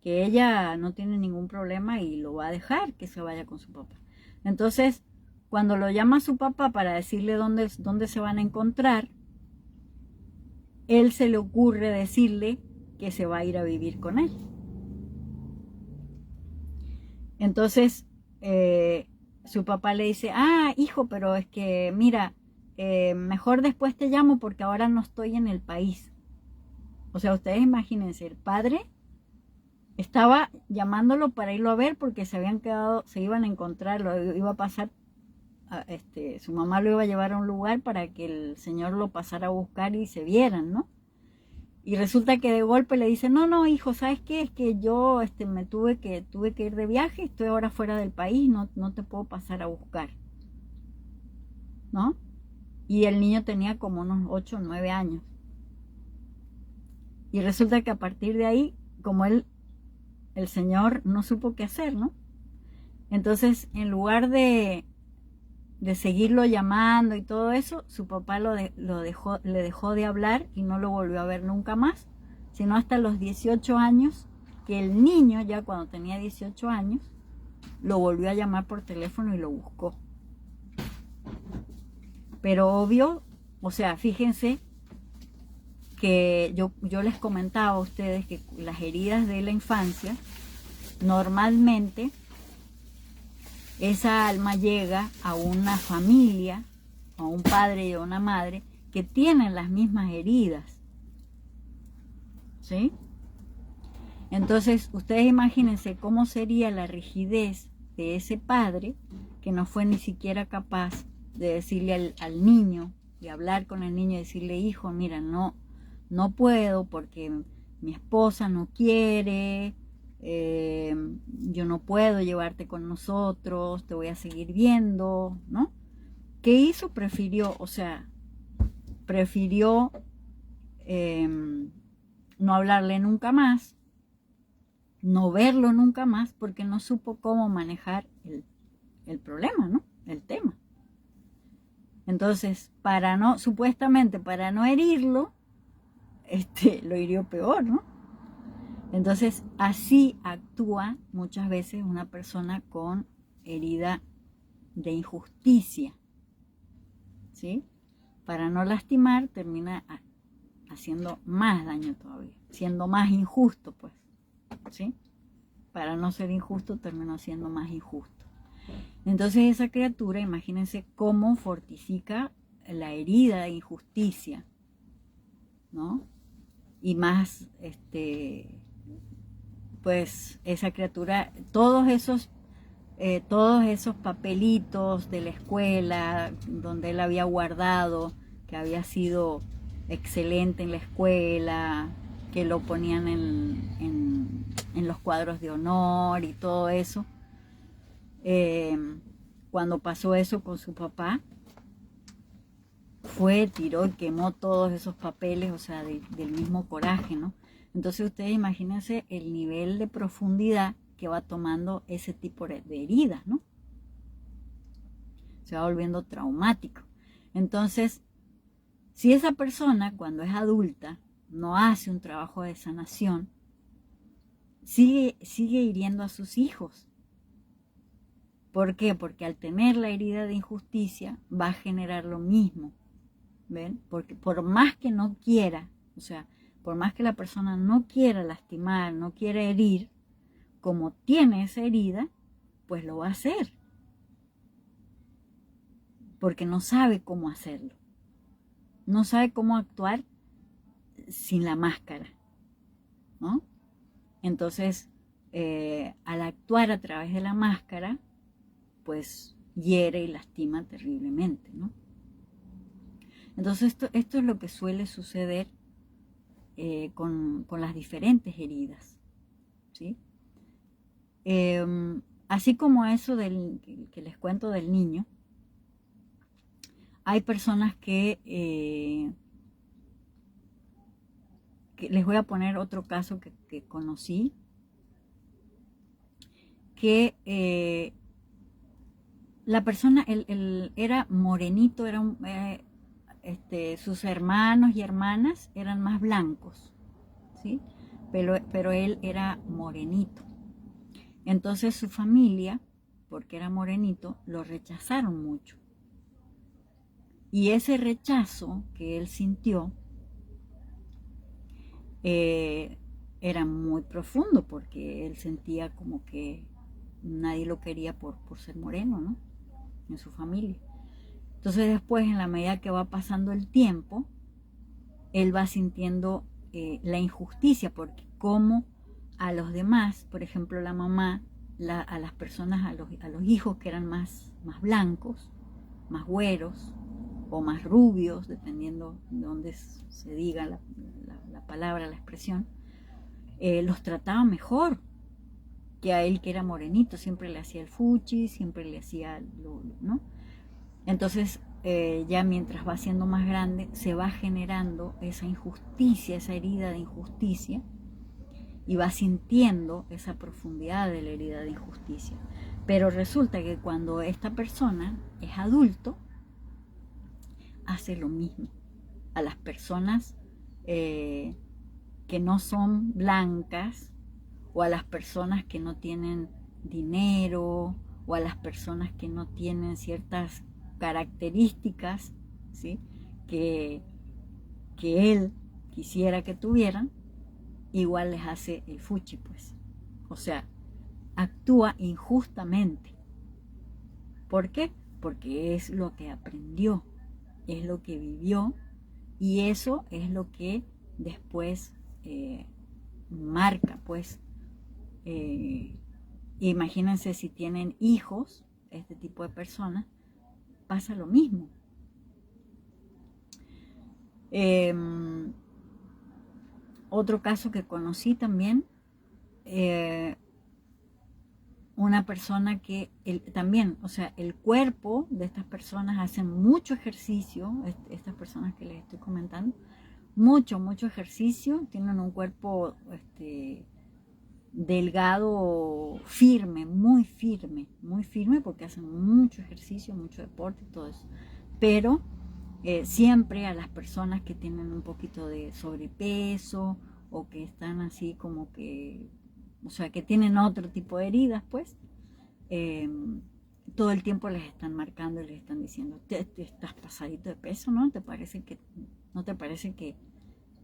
que ella no tiene ningún problema y lo va a dejar que se vaya con su papá. Entonces, cuando lo llama a su papá para decirle dónde se van a encontrar, él se le ocurre decirle que se va a ir a vivir con él. Entonces, su papá le dice, hijo, pero es que, mira, mejor después te llamo porque ahora no estoy en el país. O sea, ustedes imagínense, el padre estaba llamándolo para irlo a ver porque se iban a encontrar, lo iba a pasar, su mamá lo iba a llevar a un lugar para que el señor lo pasara a buscar y se vieran, ¿no? Y resulta que de golpe le dice, no, hijo, ¿sabes qué? Es que yo tuve que ir de viaje, estoy ahora fuera del país, no te puedo pasar a buscar, ¿no? Y el niño tenía como unos 8 o 9 años. Y resulta que a partir de ahí, como el señor no supo qué hacer, ¿no? Entonces, en lugar de seguirlo llamando y todo eso, su papá le dejó de hablar y no lo volvió a ver nunca más, sino hasta los 18 años, que el niño, ya cuando tenía 18 años, lo volvió a llamar por teléfono y lo buscó. Pero obvio, o sea, fíjense que yo les comentaba a ustedes que las heridas de la infancia normalmente esa alma llega a una familia, a un padre y a una madre que tienen las mismas heridas, ¿sí? Entonces, ustedes imagínense cómo sería la rigidez de ese padre que no fue ni siquiera capaz de decirle al niño, de hablar con el niño y decirle, hijo, mira, no puedo porque mi esposa no quiere, yo no puedo llevarte con nosotros, te voy a seguir viendo, ¿no? ¿Qué hizo? Prefirió no hablarle nunca más, no verlo nunca más, porque no supo cómo manejar el problema, ¿no? El tema. Entonces, supuestamente para no herirlo, lo hirió peor, ¿no? Entonces, así actúa muchas veces una persona con herida de injusticia, ¿sí? Para no lastimar, termina haciendo más daño todavía, siendo más injusto, pues, ¿sí? Para no ser injusto, terminó siendo más injusto. Entonces esa criatura, imagínense cómo fortifica la herida de injusticia, ¿no? Y más, pues esa criatura, todos esos papelitos de la escuela donde él había guardado, que había sido excelente en la escuela, que lo ponían en los cuadros de honor y todo eso, cuando pasó eso con su papá, tiró y quemó todos esos papeles, o sea, del mismo coraje, ¿no? Entonces ustedes imagínense el nivel de profundidad que va tomando ese tipo de heridas, ¿no? Se va volviendo traumático. Entonces, si esa persona cuando es adulta no hace un trabajo de sanación, sigue hiriendo a sus hijos. ¿Por qué? Porque al tener la herida de injusticia va a generar lo mismo, ¿ven? Porque por más que no quiera, o sea, por más que la persona no quiera lastimar, no quiera herir, como tiene esa herida, pues lo va a hacer. Porque no sabe cómo hacerlo. No sabe cómo actuar sin la máscara, ¿no? Entonces, al actuar a través de la máscara, pues hiere y lastima terriblemente, ¿no? Entonces esto es lo que suele suceder con las diferentes heridas, ¿sí? Así como eso que les cuento del niño, hay personas que les voy a poner otro caso que conocí, que la persona, él era morenito, sus hermanos y hermanas eran más blancos, ¿sí? Pero él era morenito. Entonces su familia, porque era morenito, lo rechazaron mucho. Y ese rechazo que él sintió era muy profundo, porque él sentía como que nadie lo quería por ser moreno, ¿no? En su familia. Entonces después, en la medida que va pasando el tiempo, él va sintiendo la injusticia, porque como a los demás, por ejemplo la mamá, a las personas, a los hijos que eran más blancos, más güeros o más rubios, dependiendo de dónde se diga la palabra, la expresión, los trataba mejor que a él, que era morenito. Siempre le hacía el fuchi, siempre le hacía ¿no? Entonces ya mientras va siendo más grande, se va generando esa injusticia, esa herida de injusticia, y va sintiendo esa profundidad de la herida de injusticia. Pero resulta que cuando esta persona es adulto, hace lo mismo a las personas que no son blancas, o a las personas que no tienen dinero, o a las personas que no tienen ciertas características, ¿sí? que él quisiera que tuvieran, igual les hace el fuchi, pues. O sea, actúa injustamente, ¿Por qué? Porque es lo que aprendió, es lo que vivió, y eso es lo que después marca, pues. Imagínense si tienen hijos, este tipo de personas, pasa lo mismo. Otro caso que conocí también, una persona que también, o sea, el cuerpo de estas personas hacen mucho ejercicio, estas personas que les estoy comentando, mucho ejercicio, tienen un cuerpo delgado, firme, muy firme, porque hacen mucho ejercicio, mucho deporte y todo eso. Pero siempre a las personas que tienen un poquito de sobrepeso o que están así como que, o sea, que tienen otro tipo de heridas, pues, todo el tiempo les están marcando y les están diciendo, te estás pasadito de peso, ¿no? ¿No te parece que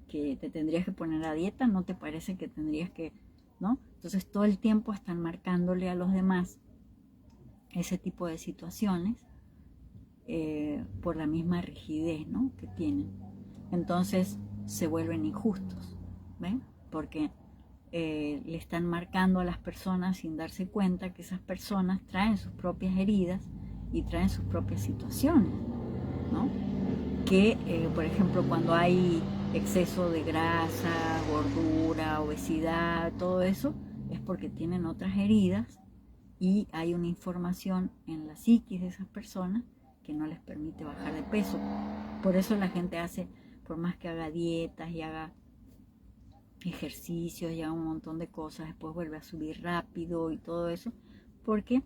te tendrías que poner a dieta? ¿No te parece que tendrías que, ¿no? Entonces todo el tiempo están marcándole a los demás ese tipo de situaciones por la misma rigidez, ¿no?, que tienen. Entonces se vuelven injustos, ¿ven? Porque le están marcando a las personas sin darse cuenta que esas personas traen sus propias heridas y traen sus propias situaciones, ¿no? Que, por ejemplo, cuando hay exceso de grasa, gordura, obesidad, todo eso, es porque tienen otras heridas y hay una información en la psiquis de esas personas que no les permite bajar de peso. Por eso la gente hace, por más que haga dietas y haga ejercicios y haga un montón de cosas, después vuelve a subir rápido y todo eso, porque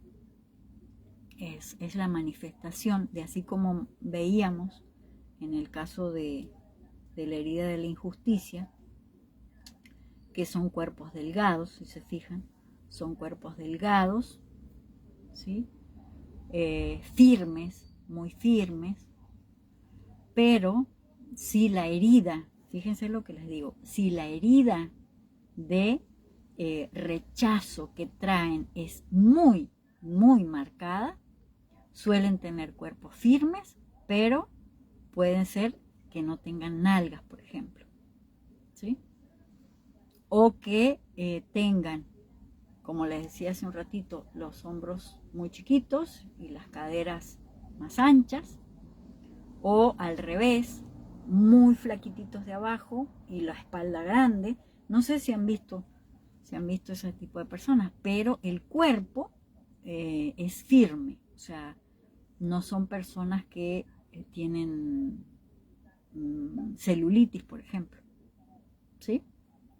es la manifestación de, así como veíamos en el caso de la herida de la injusticia, que son cuerpos delgados, si se fijan, son cuerpos delgados, ¿sí? Firmes, muy firmes, pero si la herida, fíjense lo que les digo, si la herida de rechazo que traen es muy marcada, suelen tener cuerpos firmes, pero pueden ser que no tengan nalgas, por ejemplo, ¿sí? O que tengan, como les decía hace un ratito, los hombros muy chiquitos y las caderas más anchas, o al revés, muy flaquititos de abajo y la espalda grande. No sé si han visto ese tipo de personas, pero el cuerpo es firme, o sea, no son personas que tienen celulitis, por ejemplo, ¿sí?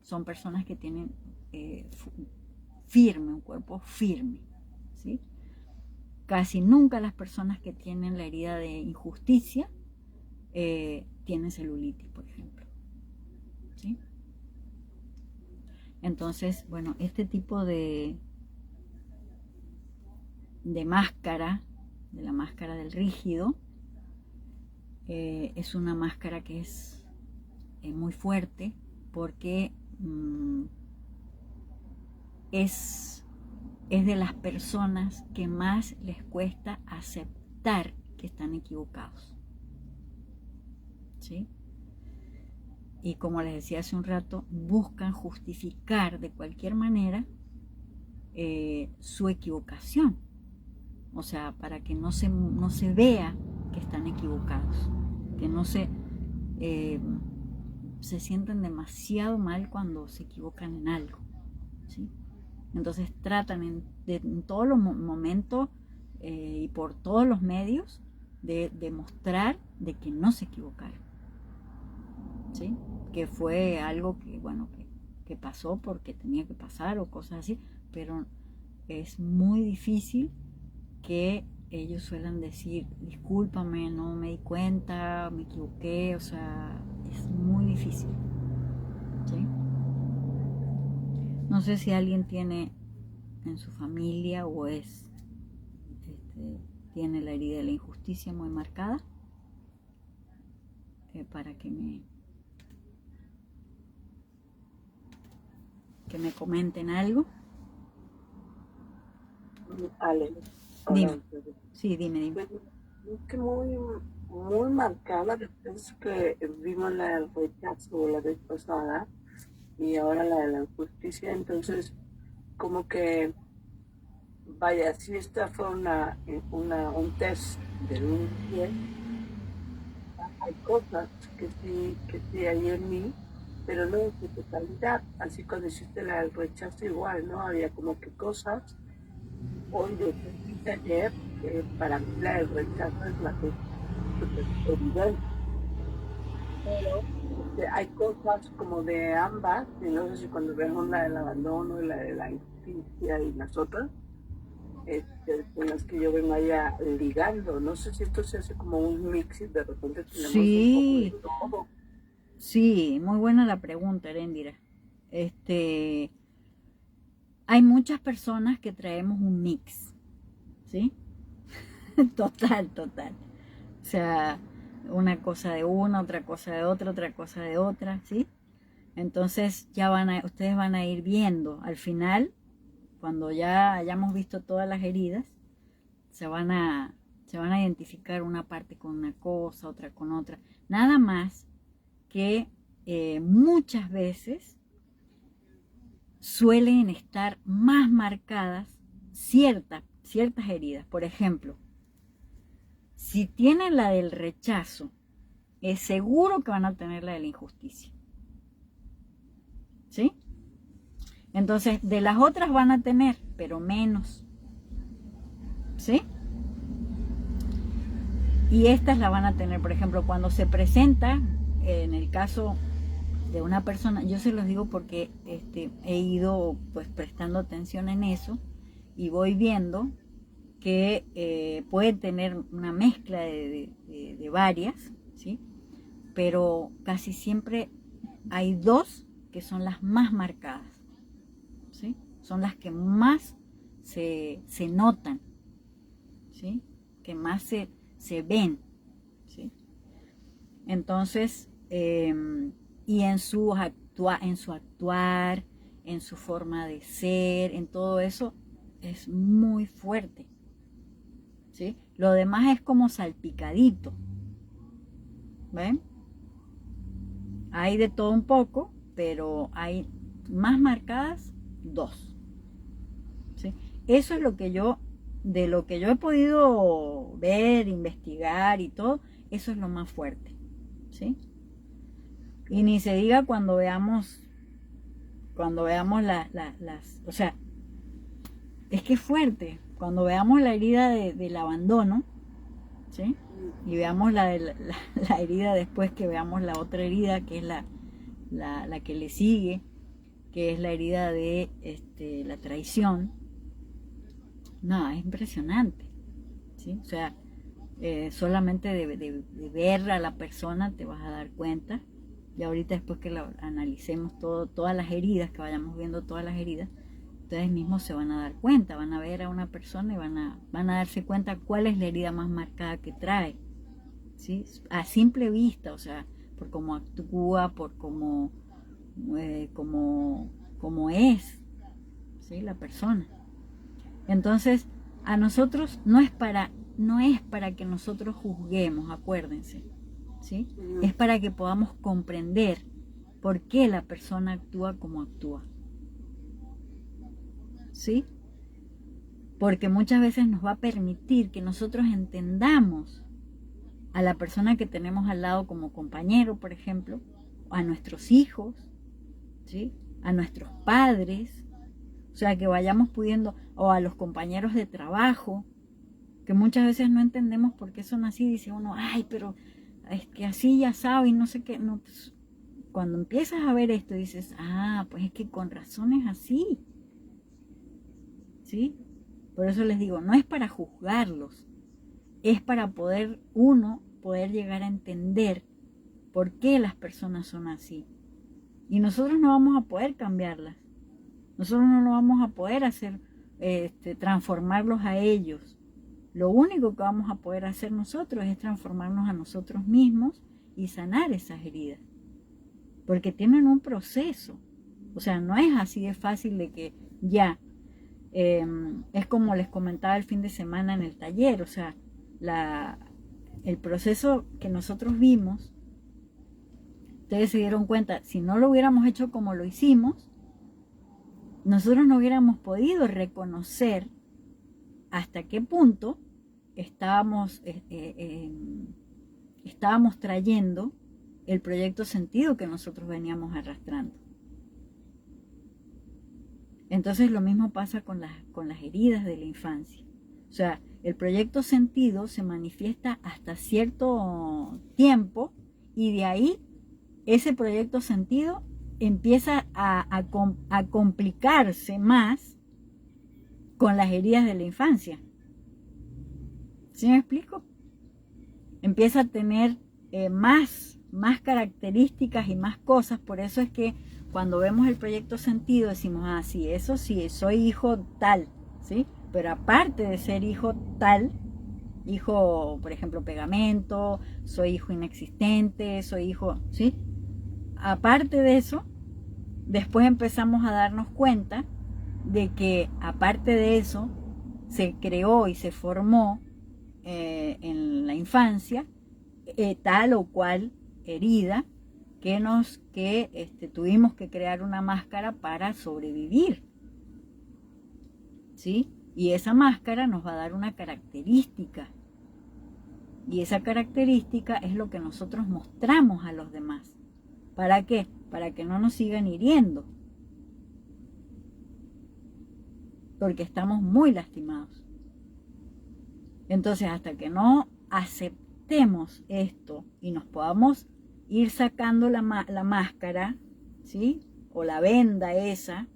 Son personas que tienen un cuerpo firme, ¿sí? Casi nunca las personas que tienen la herida de injusticia tienen celulitis, por ejemplo, ¿sí? Entonces, bueno, este tipo de máscara, de la máscara del rígido, es una máscara que es muy fuerte, porque es de las personas que más les cuesta aceptar que están equivocados, ¿sí? Y como les decía hace un rato, buscan justificar de cualquier manera su equivocación, o sea, para que no se vea que están equivocados, que no se sienten demasiado mal cuando se equivocan en algo, ¿sí? Entonces tratan en todos los momentos y por todos los medios de demostrar de que no se equivocaron, ¿sí? Que fue algo que, bueno, que pasó porque tenía que pasar o cosas así, pero es muy difícil que ellos suelen decir, discúlpame, no me di cuenta, me equivoqué, o sea, es muy difícil, ¿sí? No sé si alguien tiene en su familia o tiene la herida de la injusticia muy marcada, para que me comenten algo. Ale, Hola, Dime. Sí, dime. pues, es que muy marcada después que vimos la del rechazo la vez pasada y ahora la de la injusticia, entonces como que, vaya, si esta fue un test del 1 al 10, hay cosas que sí hay en mí, pero no en su totalidad. Así cuando hiciste la del rechazo igual, ¿no? Había como que cosas, hoy de que hice ayer, que para mí la del rechazo es la que es súper evidente, pero hay cosas como de ambas, y no sé si cuando vemos la del abandono y la de la injusticia y las otras, con las que yo vengo allá ligando. No sé si esto se hace como un mix y de repente tenemos un poco de Sí, todo. sí, muy buena la pregunta, Erendira. Este, hay muchas personas que traemos un mix, ¿sí? Total, total. O sea, una cosa de una, otra cosa de otra, otra cosa de otra, ¿sí? Entonces ya ustedes van a ir viendo al final, cuando ya hayamos visto todas las heridas, se van a, se van a identificar una parte con una cosa, otra con otra. Nada más que muchas veces suelen estar más marcadas ciertas heridas. Por ejemplo, si tienen la del rechazo, es seguro que van a tener la de la injusticia. ¿Sí? Entonces, de las otras van a tener, pero menos. ¿Sí? Y estas la van a tener, por ejemplo, cuando se presenta, en el caso de una persona, yo se los digo porque he ido pues prestando atención en eso y voy viendo que puede tener una mezcla de varias, ¿sí? Pero casi siempre hay dos que son las más marcadas, ¿sí? Son las que más se notan, ¿sí? Que más se ven, ¿sí? Entonces, y en su actuar, en su forma de ser, en todo eso, es muy fuerte, ¿sí? Lo demás es como salpicadito, ¿ven? Hay de todo un poco, pero hay más marcadas dos, ¿sí? Eso es de lo que yo he podido ver, investigar y todo, eso es lo más fuerte, ¿sí? Y ni se diga cuando veamos las, o sea, es que es fuerte, cuando veamos la herida del abandono, ¿sí? Y veamos la herida después que veamos la otra herida, que es la que le sigue, que es la herida de la traición. No, es impresionante, ¿sí? O sea, solamente de ver a la persona te vas a dar cuenta. Y ahorita después que lo analicemos todas las heridas, que vayamos viendo todas las heridas, ustedes mismos se van a dar cuenta, van a ver a una persona y van a darse cuenta cuál es la herida más marcada que trae, ¿sí? A simple vista, o sea, por cómo actúa, por cómo es, ¿sí? La persona. Entonces, a nosotros no es para que nosotros juzguemos, acuérdense, ¿sí? Es para que podamos comprender por qué la persona actúa como actúa, ¿sí? Porque muchas veces nos va a permitir que nosotros entendamos a la persona que tenemos al lado como compañero, por ejemplo, a nuestros hijos, ¿sí? A nuestros padres, o sea, que vayamos pudiendo, o a los compañeros de trabajo, que muchas veces no entendemos por qué son así, dice uno, ay, pero es que así ya sabe y no sé qué, no, pues, cuando empiezas a ver esto dices, ah, pues es que con razón es así, ¿sí? Por eso les digo, no es para juzgarlos, es para poder llegar a entender por qué las personas son así. Y nosotros no vamos a poder cambiarlas. Nosotros no lo vamos a poder hacer, transformarlos a ellos. Lo único que vamos a poder hacer nosotros es transformarnos a nosotros mismos y sanar esas heridas. Porque tienen un proceso. O sea, no es así de fácil de que ya, Es como les comentaba el fin de semana en el taller, o sea, el proceso que nosotros vimos, ustedes se dieron cuenta, si no lo hubiéramos hecho como lo hicimos, nosotros no hubiéramos podido reconocer hasta qué punto estábamos trayendo el proyecto sentido que nosotros veníamos arrastrando. Entonces lo mismo pasa con las heridas de la infancia. O sea, el proyecto sentido se manifiesta hasta cierto tiempo y de ahí ese proyecto sentido empieza a complicarse más con las heridas de la infancia. ¿Sí me explico? Empieza a tener más características y más cosas. Por eso es que cuando vemos el proyecto sentido decimos, ah, sí, eso sí, soy hijo tal, ¿sí? Pero aparte de ser hijo tal, hijo, por ejemplo, pegamento, soy hijo inexistente, soy hijo, ¿sí? Aparte de eso, después empezamos a darnos cuenta de que aparte de eso, se creó y se formó en la infancia tal o cual herida que tuvimos que crear una máscara para sobrevivir, ¿sí? Y esa máscara nos va a dar una característica. Y esa característica es lo que nosotros mostramos a los demás. ¿Para qué? Para que no nos sigan hiriendo. Porque estamos muy lastimados. Entonces, hasta que no aceptemos esto y nos podamos ir sacando la máscara, ¿sí? O la venda esa,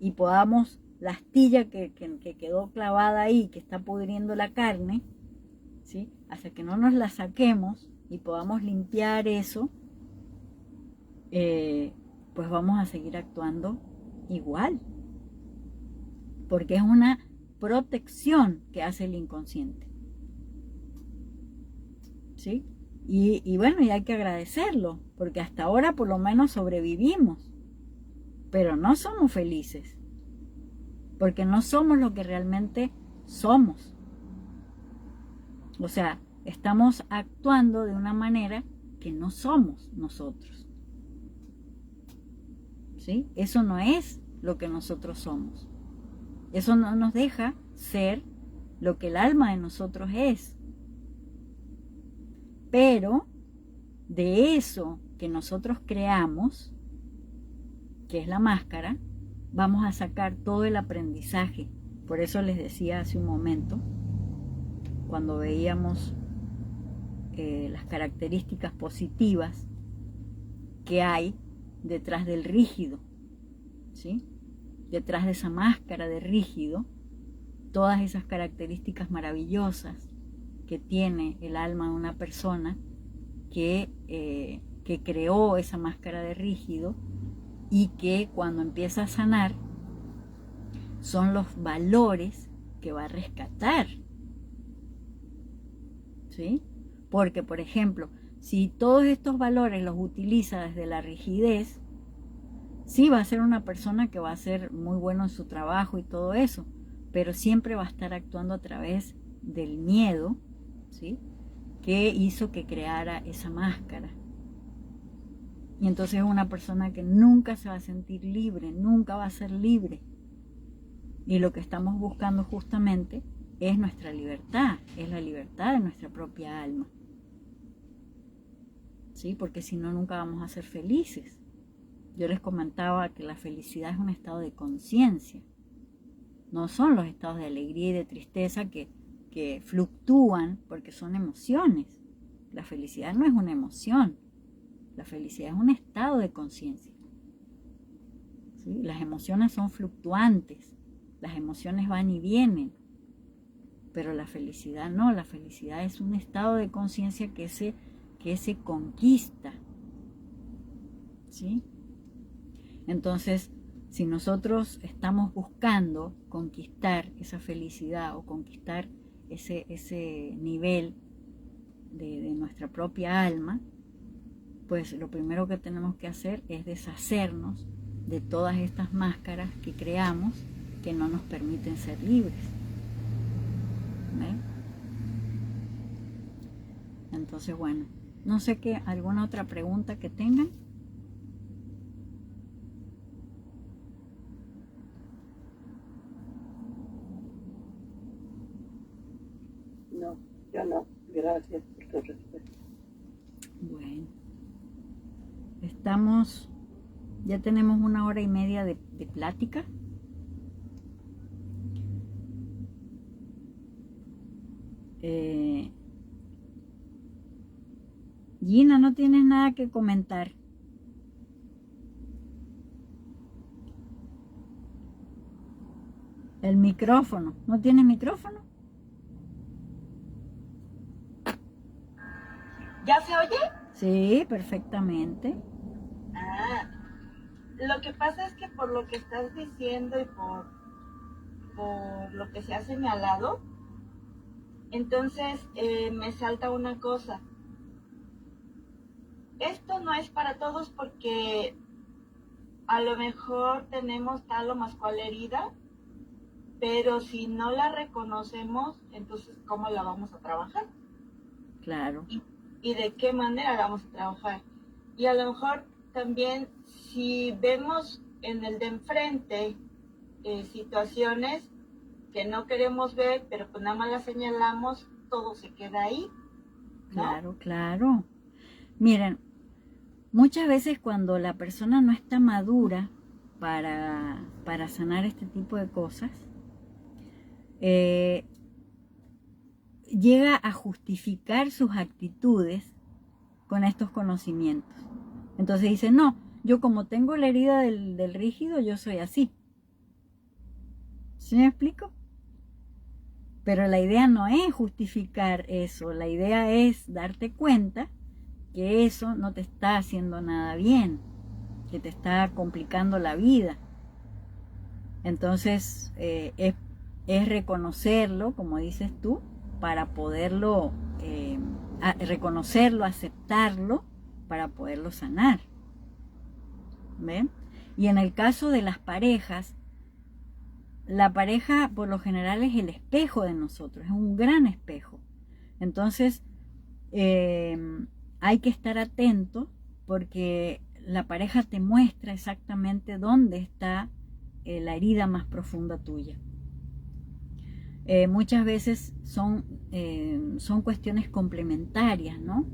y podamos, la astilla que quedó clavada ahí, que está pudriendo la carne, ¿sí? Hasta que no nos la saquemos y podamos limpiar eso, pues vamos a seguir actuando igual. Porque es una protección que hace el inconsciente. ¿Sí? Y bueno, y hay que agradecerlo, porque hasta ahora por lo menos sobrevivimos, pero no somos felices, porque no somos lo que realmente somos. O sea, estamos actuando de una manera que no somos nosotros. ¿Sí? Eso no es lo que nosotros somos. Eso no nos deja ser lo que el alma de nosotros es. Pero de eso que nosotros creamos, que es la máscara, vamos a sacar todo el aprendizaje. Por eso les decía hace un momento, cuando veíamos las características positivas que hay detrás del rígido, ¿sí? Detrás de esa máscara de rígido, todas esas características maravillosas que tiene el alma de una persona que creó esa máscara de rígido y que cuando empieza a sanar son los valores que va a rescatar, ¿sí? Porque, por ejemplo, si todos estos valores los utiliza desde la rigidez, sí va a ser una persona que va a ser muy bueno en su trabajo y todo eso, pero siempre va a estar actuando a través del miedo, ¿sí? Que hizo que creara esa máscara. Y entonces es una persona que nunca se va a sentir libre, nunca va a ser libre. Y lo que estamos buscando justamente es nuestra libertad, es la libertad de nuestra propia alma. ¿Sí? Porque si no, nunca vamos a ser felices. Yo les comentaba que la felicidad es un estado de conciencia. No son los estados de alegría y de tristeza que fluctúan porque son emociones. La felicidad no es una emoción. La felicidad es un estado de conciencia. ¿Sí? Las emociones son fluctuantes. Las emociones van y vienen. Pero la felicidad no. La felicidad es un estado de conciencia que se conquista. ¿Sí? Entonces, si nosotros estamos buscando conquistar esa felicidad o conquistar ese nivel de nuestra propia alma, pues lo primero que tenemos que hacer es deshacernos de todas estas máscaras que creamos que no nos permiten ser libres. ¿Ven? Entonces, bueno, no sé qué, alguna otra pregunta que tengan. No, yo no. Gracias por tu respuesta. Bueno, estamos, ya tenemos 1 hora y media de plática. Gina, no tienes nada que comentar. El micrófono, ¿no tienes micrófono? ¿Ya se oye? Sí, perfectamente. Ah, lo que pasa es que por lo que estás diciendo y por lo que se ha señalado, entonces me salta una cosa. Esto no es para todos porque a lo mejor tenemos tal o más cual herida, pero si no la reconocemos, entonces ¿cómo la vamos a trabajar? Claro. ¿Y de qué manera la vamos a trabajar? Y a lo mejor también si vemos en el de enfrente situaciones que no queremos ver, pero pues nada más las señalamos, todo se queda ahí, ¿no? Claro, claro. Miren, muchas veces cuando la persona no está madura para sanar este tipo de cosas, llega a justificar sus actitudes con estos conocimientos. Entonces dice, no, yo como tengo la herida del rígido, yo soy así. ¿Sí me explico? Pero la idea no es justificar eso, la idea es darte cuenta que eso no te está haciendo nada bien, que te está complicando la vida. Entonces es reconocerlo, como dices tú, para poderlo reconocerlo, aceptarlo, para poderlo sanar. ¿Ven? Y en el caso de las parejas, la pareja por lo general es el espejo de nosotros, es un gran espejo. Entonces hay que estar atento porque la pareja te muestra exactamente dónde está la herida más profunda tuya. Muchas veces son cuestiones complementarias, ¿no?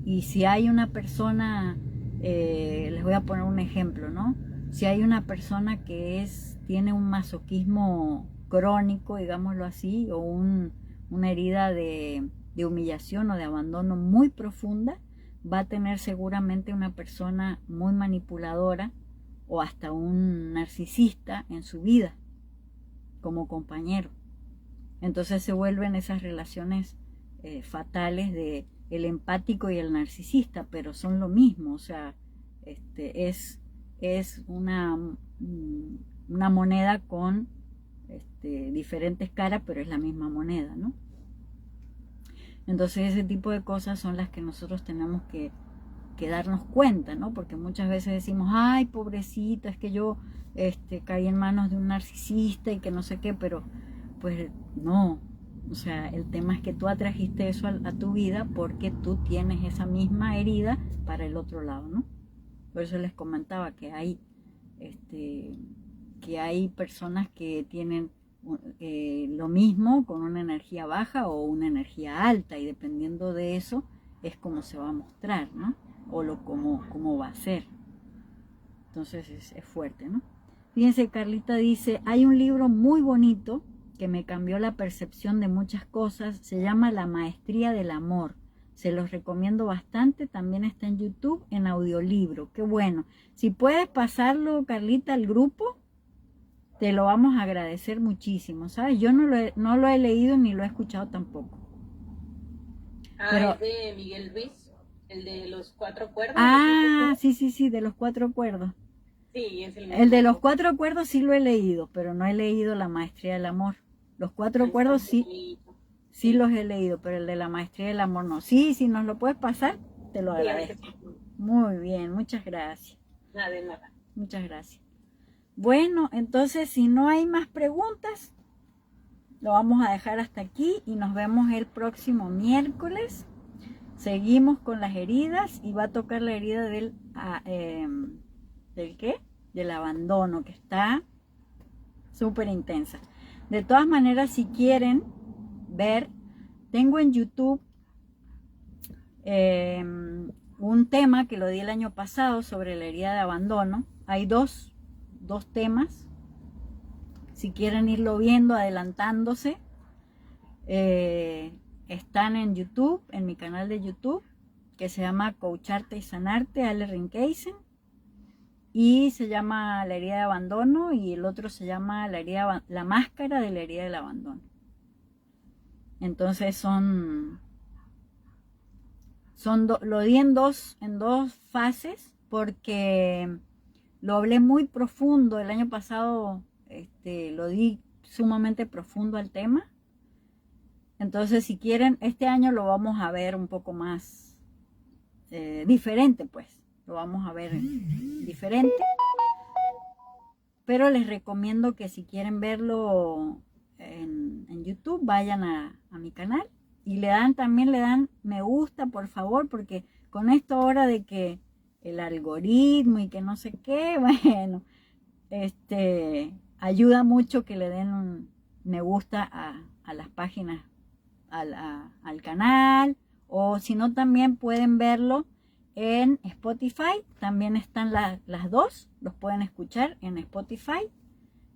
Y si hay una persona, les voy a poner un ejemplo, ¿no? Si hay una persona que tiene un masoquismo crónico, digámoslo así, o una herida de humillación o de abandono muy profunda, va a tener seguramente una persona muy manipuladora o hasta un narcisista en su vida como compañero. Entonces se vuelven esas relaciones fatales de el empático y el narcisista, pero son lo mismo, o sea, es una moneda con diferentes caras, pero es la misma moneda, ¿no? Entonces ese tipo de cosas son las que nosotros tenemos que darnos cuenta, ¿no? Porque muchas veces decimos, ay, pobrecita, es que yo caí en manos de un narcisista y que no sé qué, pero pues no. O sea, el tema es que tú atrajiste eso a tu vida porque tú tienes esa misma herida para el otro lado, ¿no? Por eso les comentaba que hay personas que tienen lo mismo con una energía baja o una energía alta, y dependiendo de eso es como se va a mostrar, ¿no? O cómo va a ser. Entonces es fuerte, ¿no? Fíjense, Carlita dice, hay un libro muy bonito que me cambió la percepción de muchas cosas, se llama La Maestría del Amor. Se los recomiendo bastante, también está en YouTube en audiolibro. Qué bueno. Si puedes pasarlo, Carlita, al grupo, te lo vamos a agradecer muchísimo, ¿sabes? Yo no lo he leído ni lo he escuchado tampoco. Pero es de Miguel Ruiz, el de los 4 cuerdos. Ah, sí, de los 4 cuerdos. Sí, es el de los 4 cuerdos sí lo he leído, pero no he leído La Maestría del Amor. Los 4 cuerdos sí los he leído, pero el de La Maestría del Amor no. Sí, si nos lo puedes pasar, te lo agradezco. Muy bien, muchas gracias. Nada de nada. Muchas gracias. Bueno, entonces si no hay más preguntas, lo vamos a dejar hasta aquí y nos vemos el próximo miércoles. Seguimos con las heridas y va a tocar la herida ¿del qué? Del abandono, que está súper intensa. De todas maneras, si quieren ver, tengo en YouTube un tema que lo di el año pasado sobre la herida de abandono. Hay dos temas. Si quieren irlo viendo, adelantándose, están en YouTube, en mi canal de YouTube, que se llama Coacharte y Sanarte, Ale Rinkeisen, y se llama La herida de abandono, y el otro se llama La máscara de la herida del abandono. Entonces lo di en dos fases, porque lo hablé muy profundo. El año pasado lo di sumamente profundo al tema. Entonces, si quieren, este año lo vamos a ver un poco más diferente, pues. Lo vamos a ver diferente. Pero les recomiendo que si quieren verlo en YouTube, vayan a mi canal. Y también le dan me gusta, por favor, porque con esto ahora de que el algoritmo y que no sé qué, bueno, ayuda mucho que le den un me gusta a las páginas, al canal, o si no también pueden verlo en Spotify. También están las dos, los pueden escuchar en Spotify.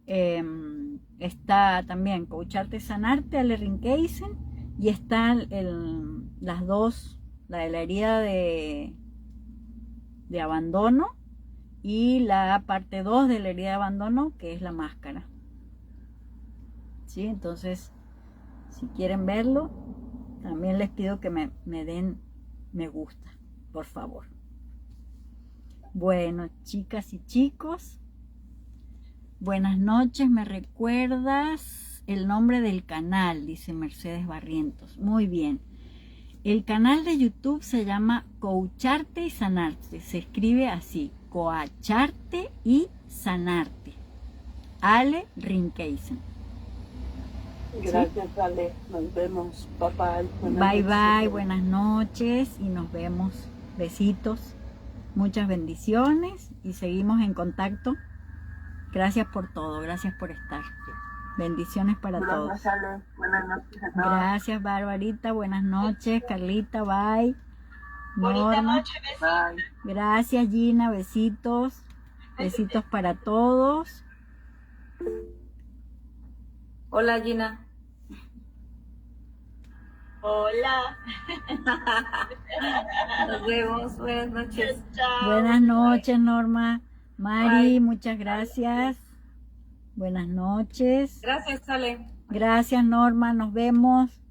Está también Coacharte, Sanarte, Ale Rinkeisen, y están las dos, la de la herida de abandono y la parte 2 de la herida de abandono, que es la máscara. ¿Sí? Entonces, si quieren verlo, también les pido que me den me gusta, por favor. Bueno, chicas y chicos, buenas noches. ¿Me recuerdas el nombre del canal? Dice Mercedes Barrientos. Muy bien. El canal de YouTube se llama Coacharte y Sanarte. Se escribe así: Coacharte y Sanarte. Ale Rinkeisen. Gracias, ¿sí? Ale. Nos vemos. Bye bye. Bye bye. Buenas noches y nos vemos. Besitos. Muchas bendiciones y seguimos en contacto. Gracias por todo. Gracias por estar. Bendiciones para todos. Ale. Buenas noches. Gracias, Barbarita. Buenas noches. Carlita, bye. Bonita Norma. noche, besitos. Gracias, Gina. Besitos. Besitos para todos. Hola, Gina. Hola. Nos vemos. Buenas noches. Chao. Buenas noches, Norma. Mari, muchas gracias. Buenas noches. Gracias, Ale. Gracias, Norma. Nos vemos.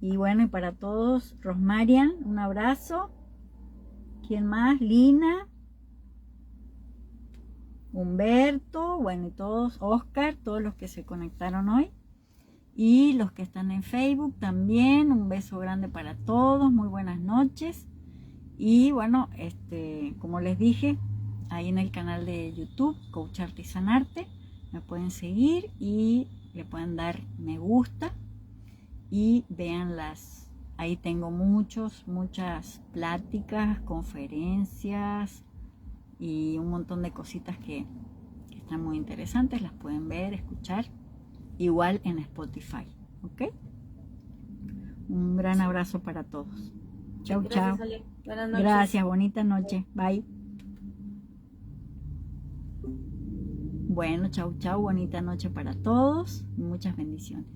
Y bueno, y para todos, Rosmarian, un abrazo. ¿Quién más? Lina. Humberto, bueno, y todos, Oscar, todos los que se conectaron hoy. Y los que están en Facebook también, un beso grande para todos, muy buenas noches. Y bueno, como les dije, ahí en el canal de YouTube, Coacharte y Sanarte, me pueden seguir y le pueden dar me gusta y vean ahí tengo muchas pláticas, conferencias y un montón de cositas que están muy interesantes, las pueden ver, escuchar, igual en Spotify, ¿ok? Un gran abrazo para todos. Chau, chau. Gracias, Ale. Buenas noches. Gracias, bonita noche. Bye. Bueno, chau, chau, bonita noche para todos y muchas bendiciones.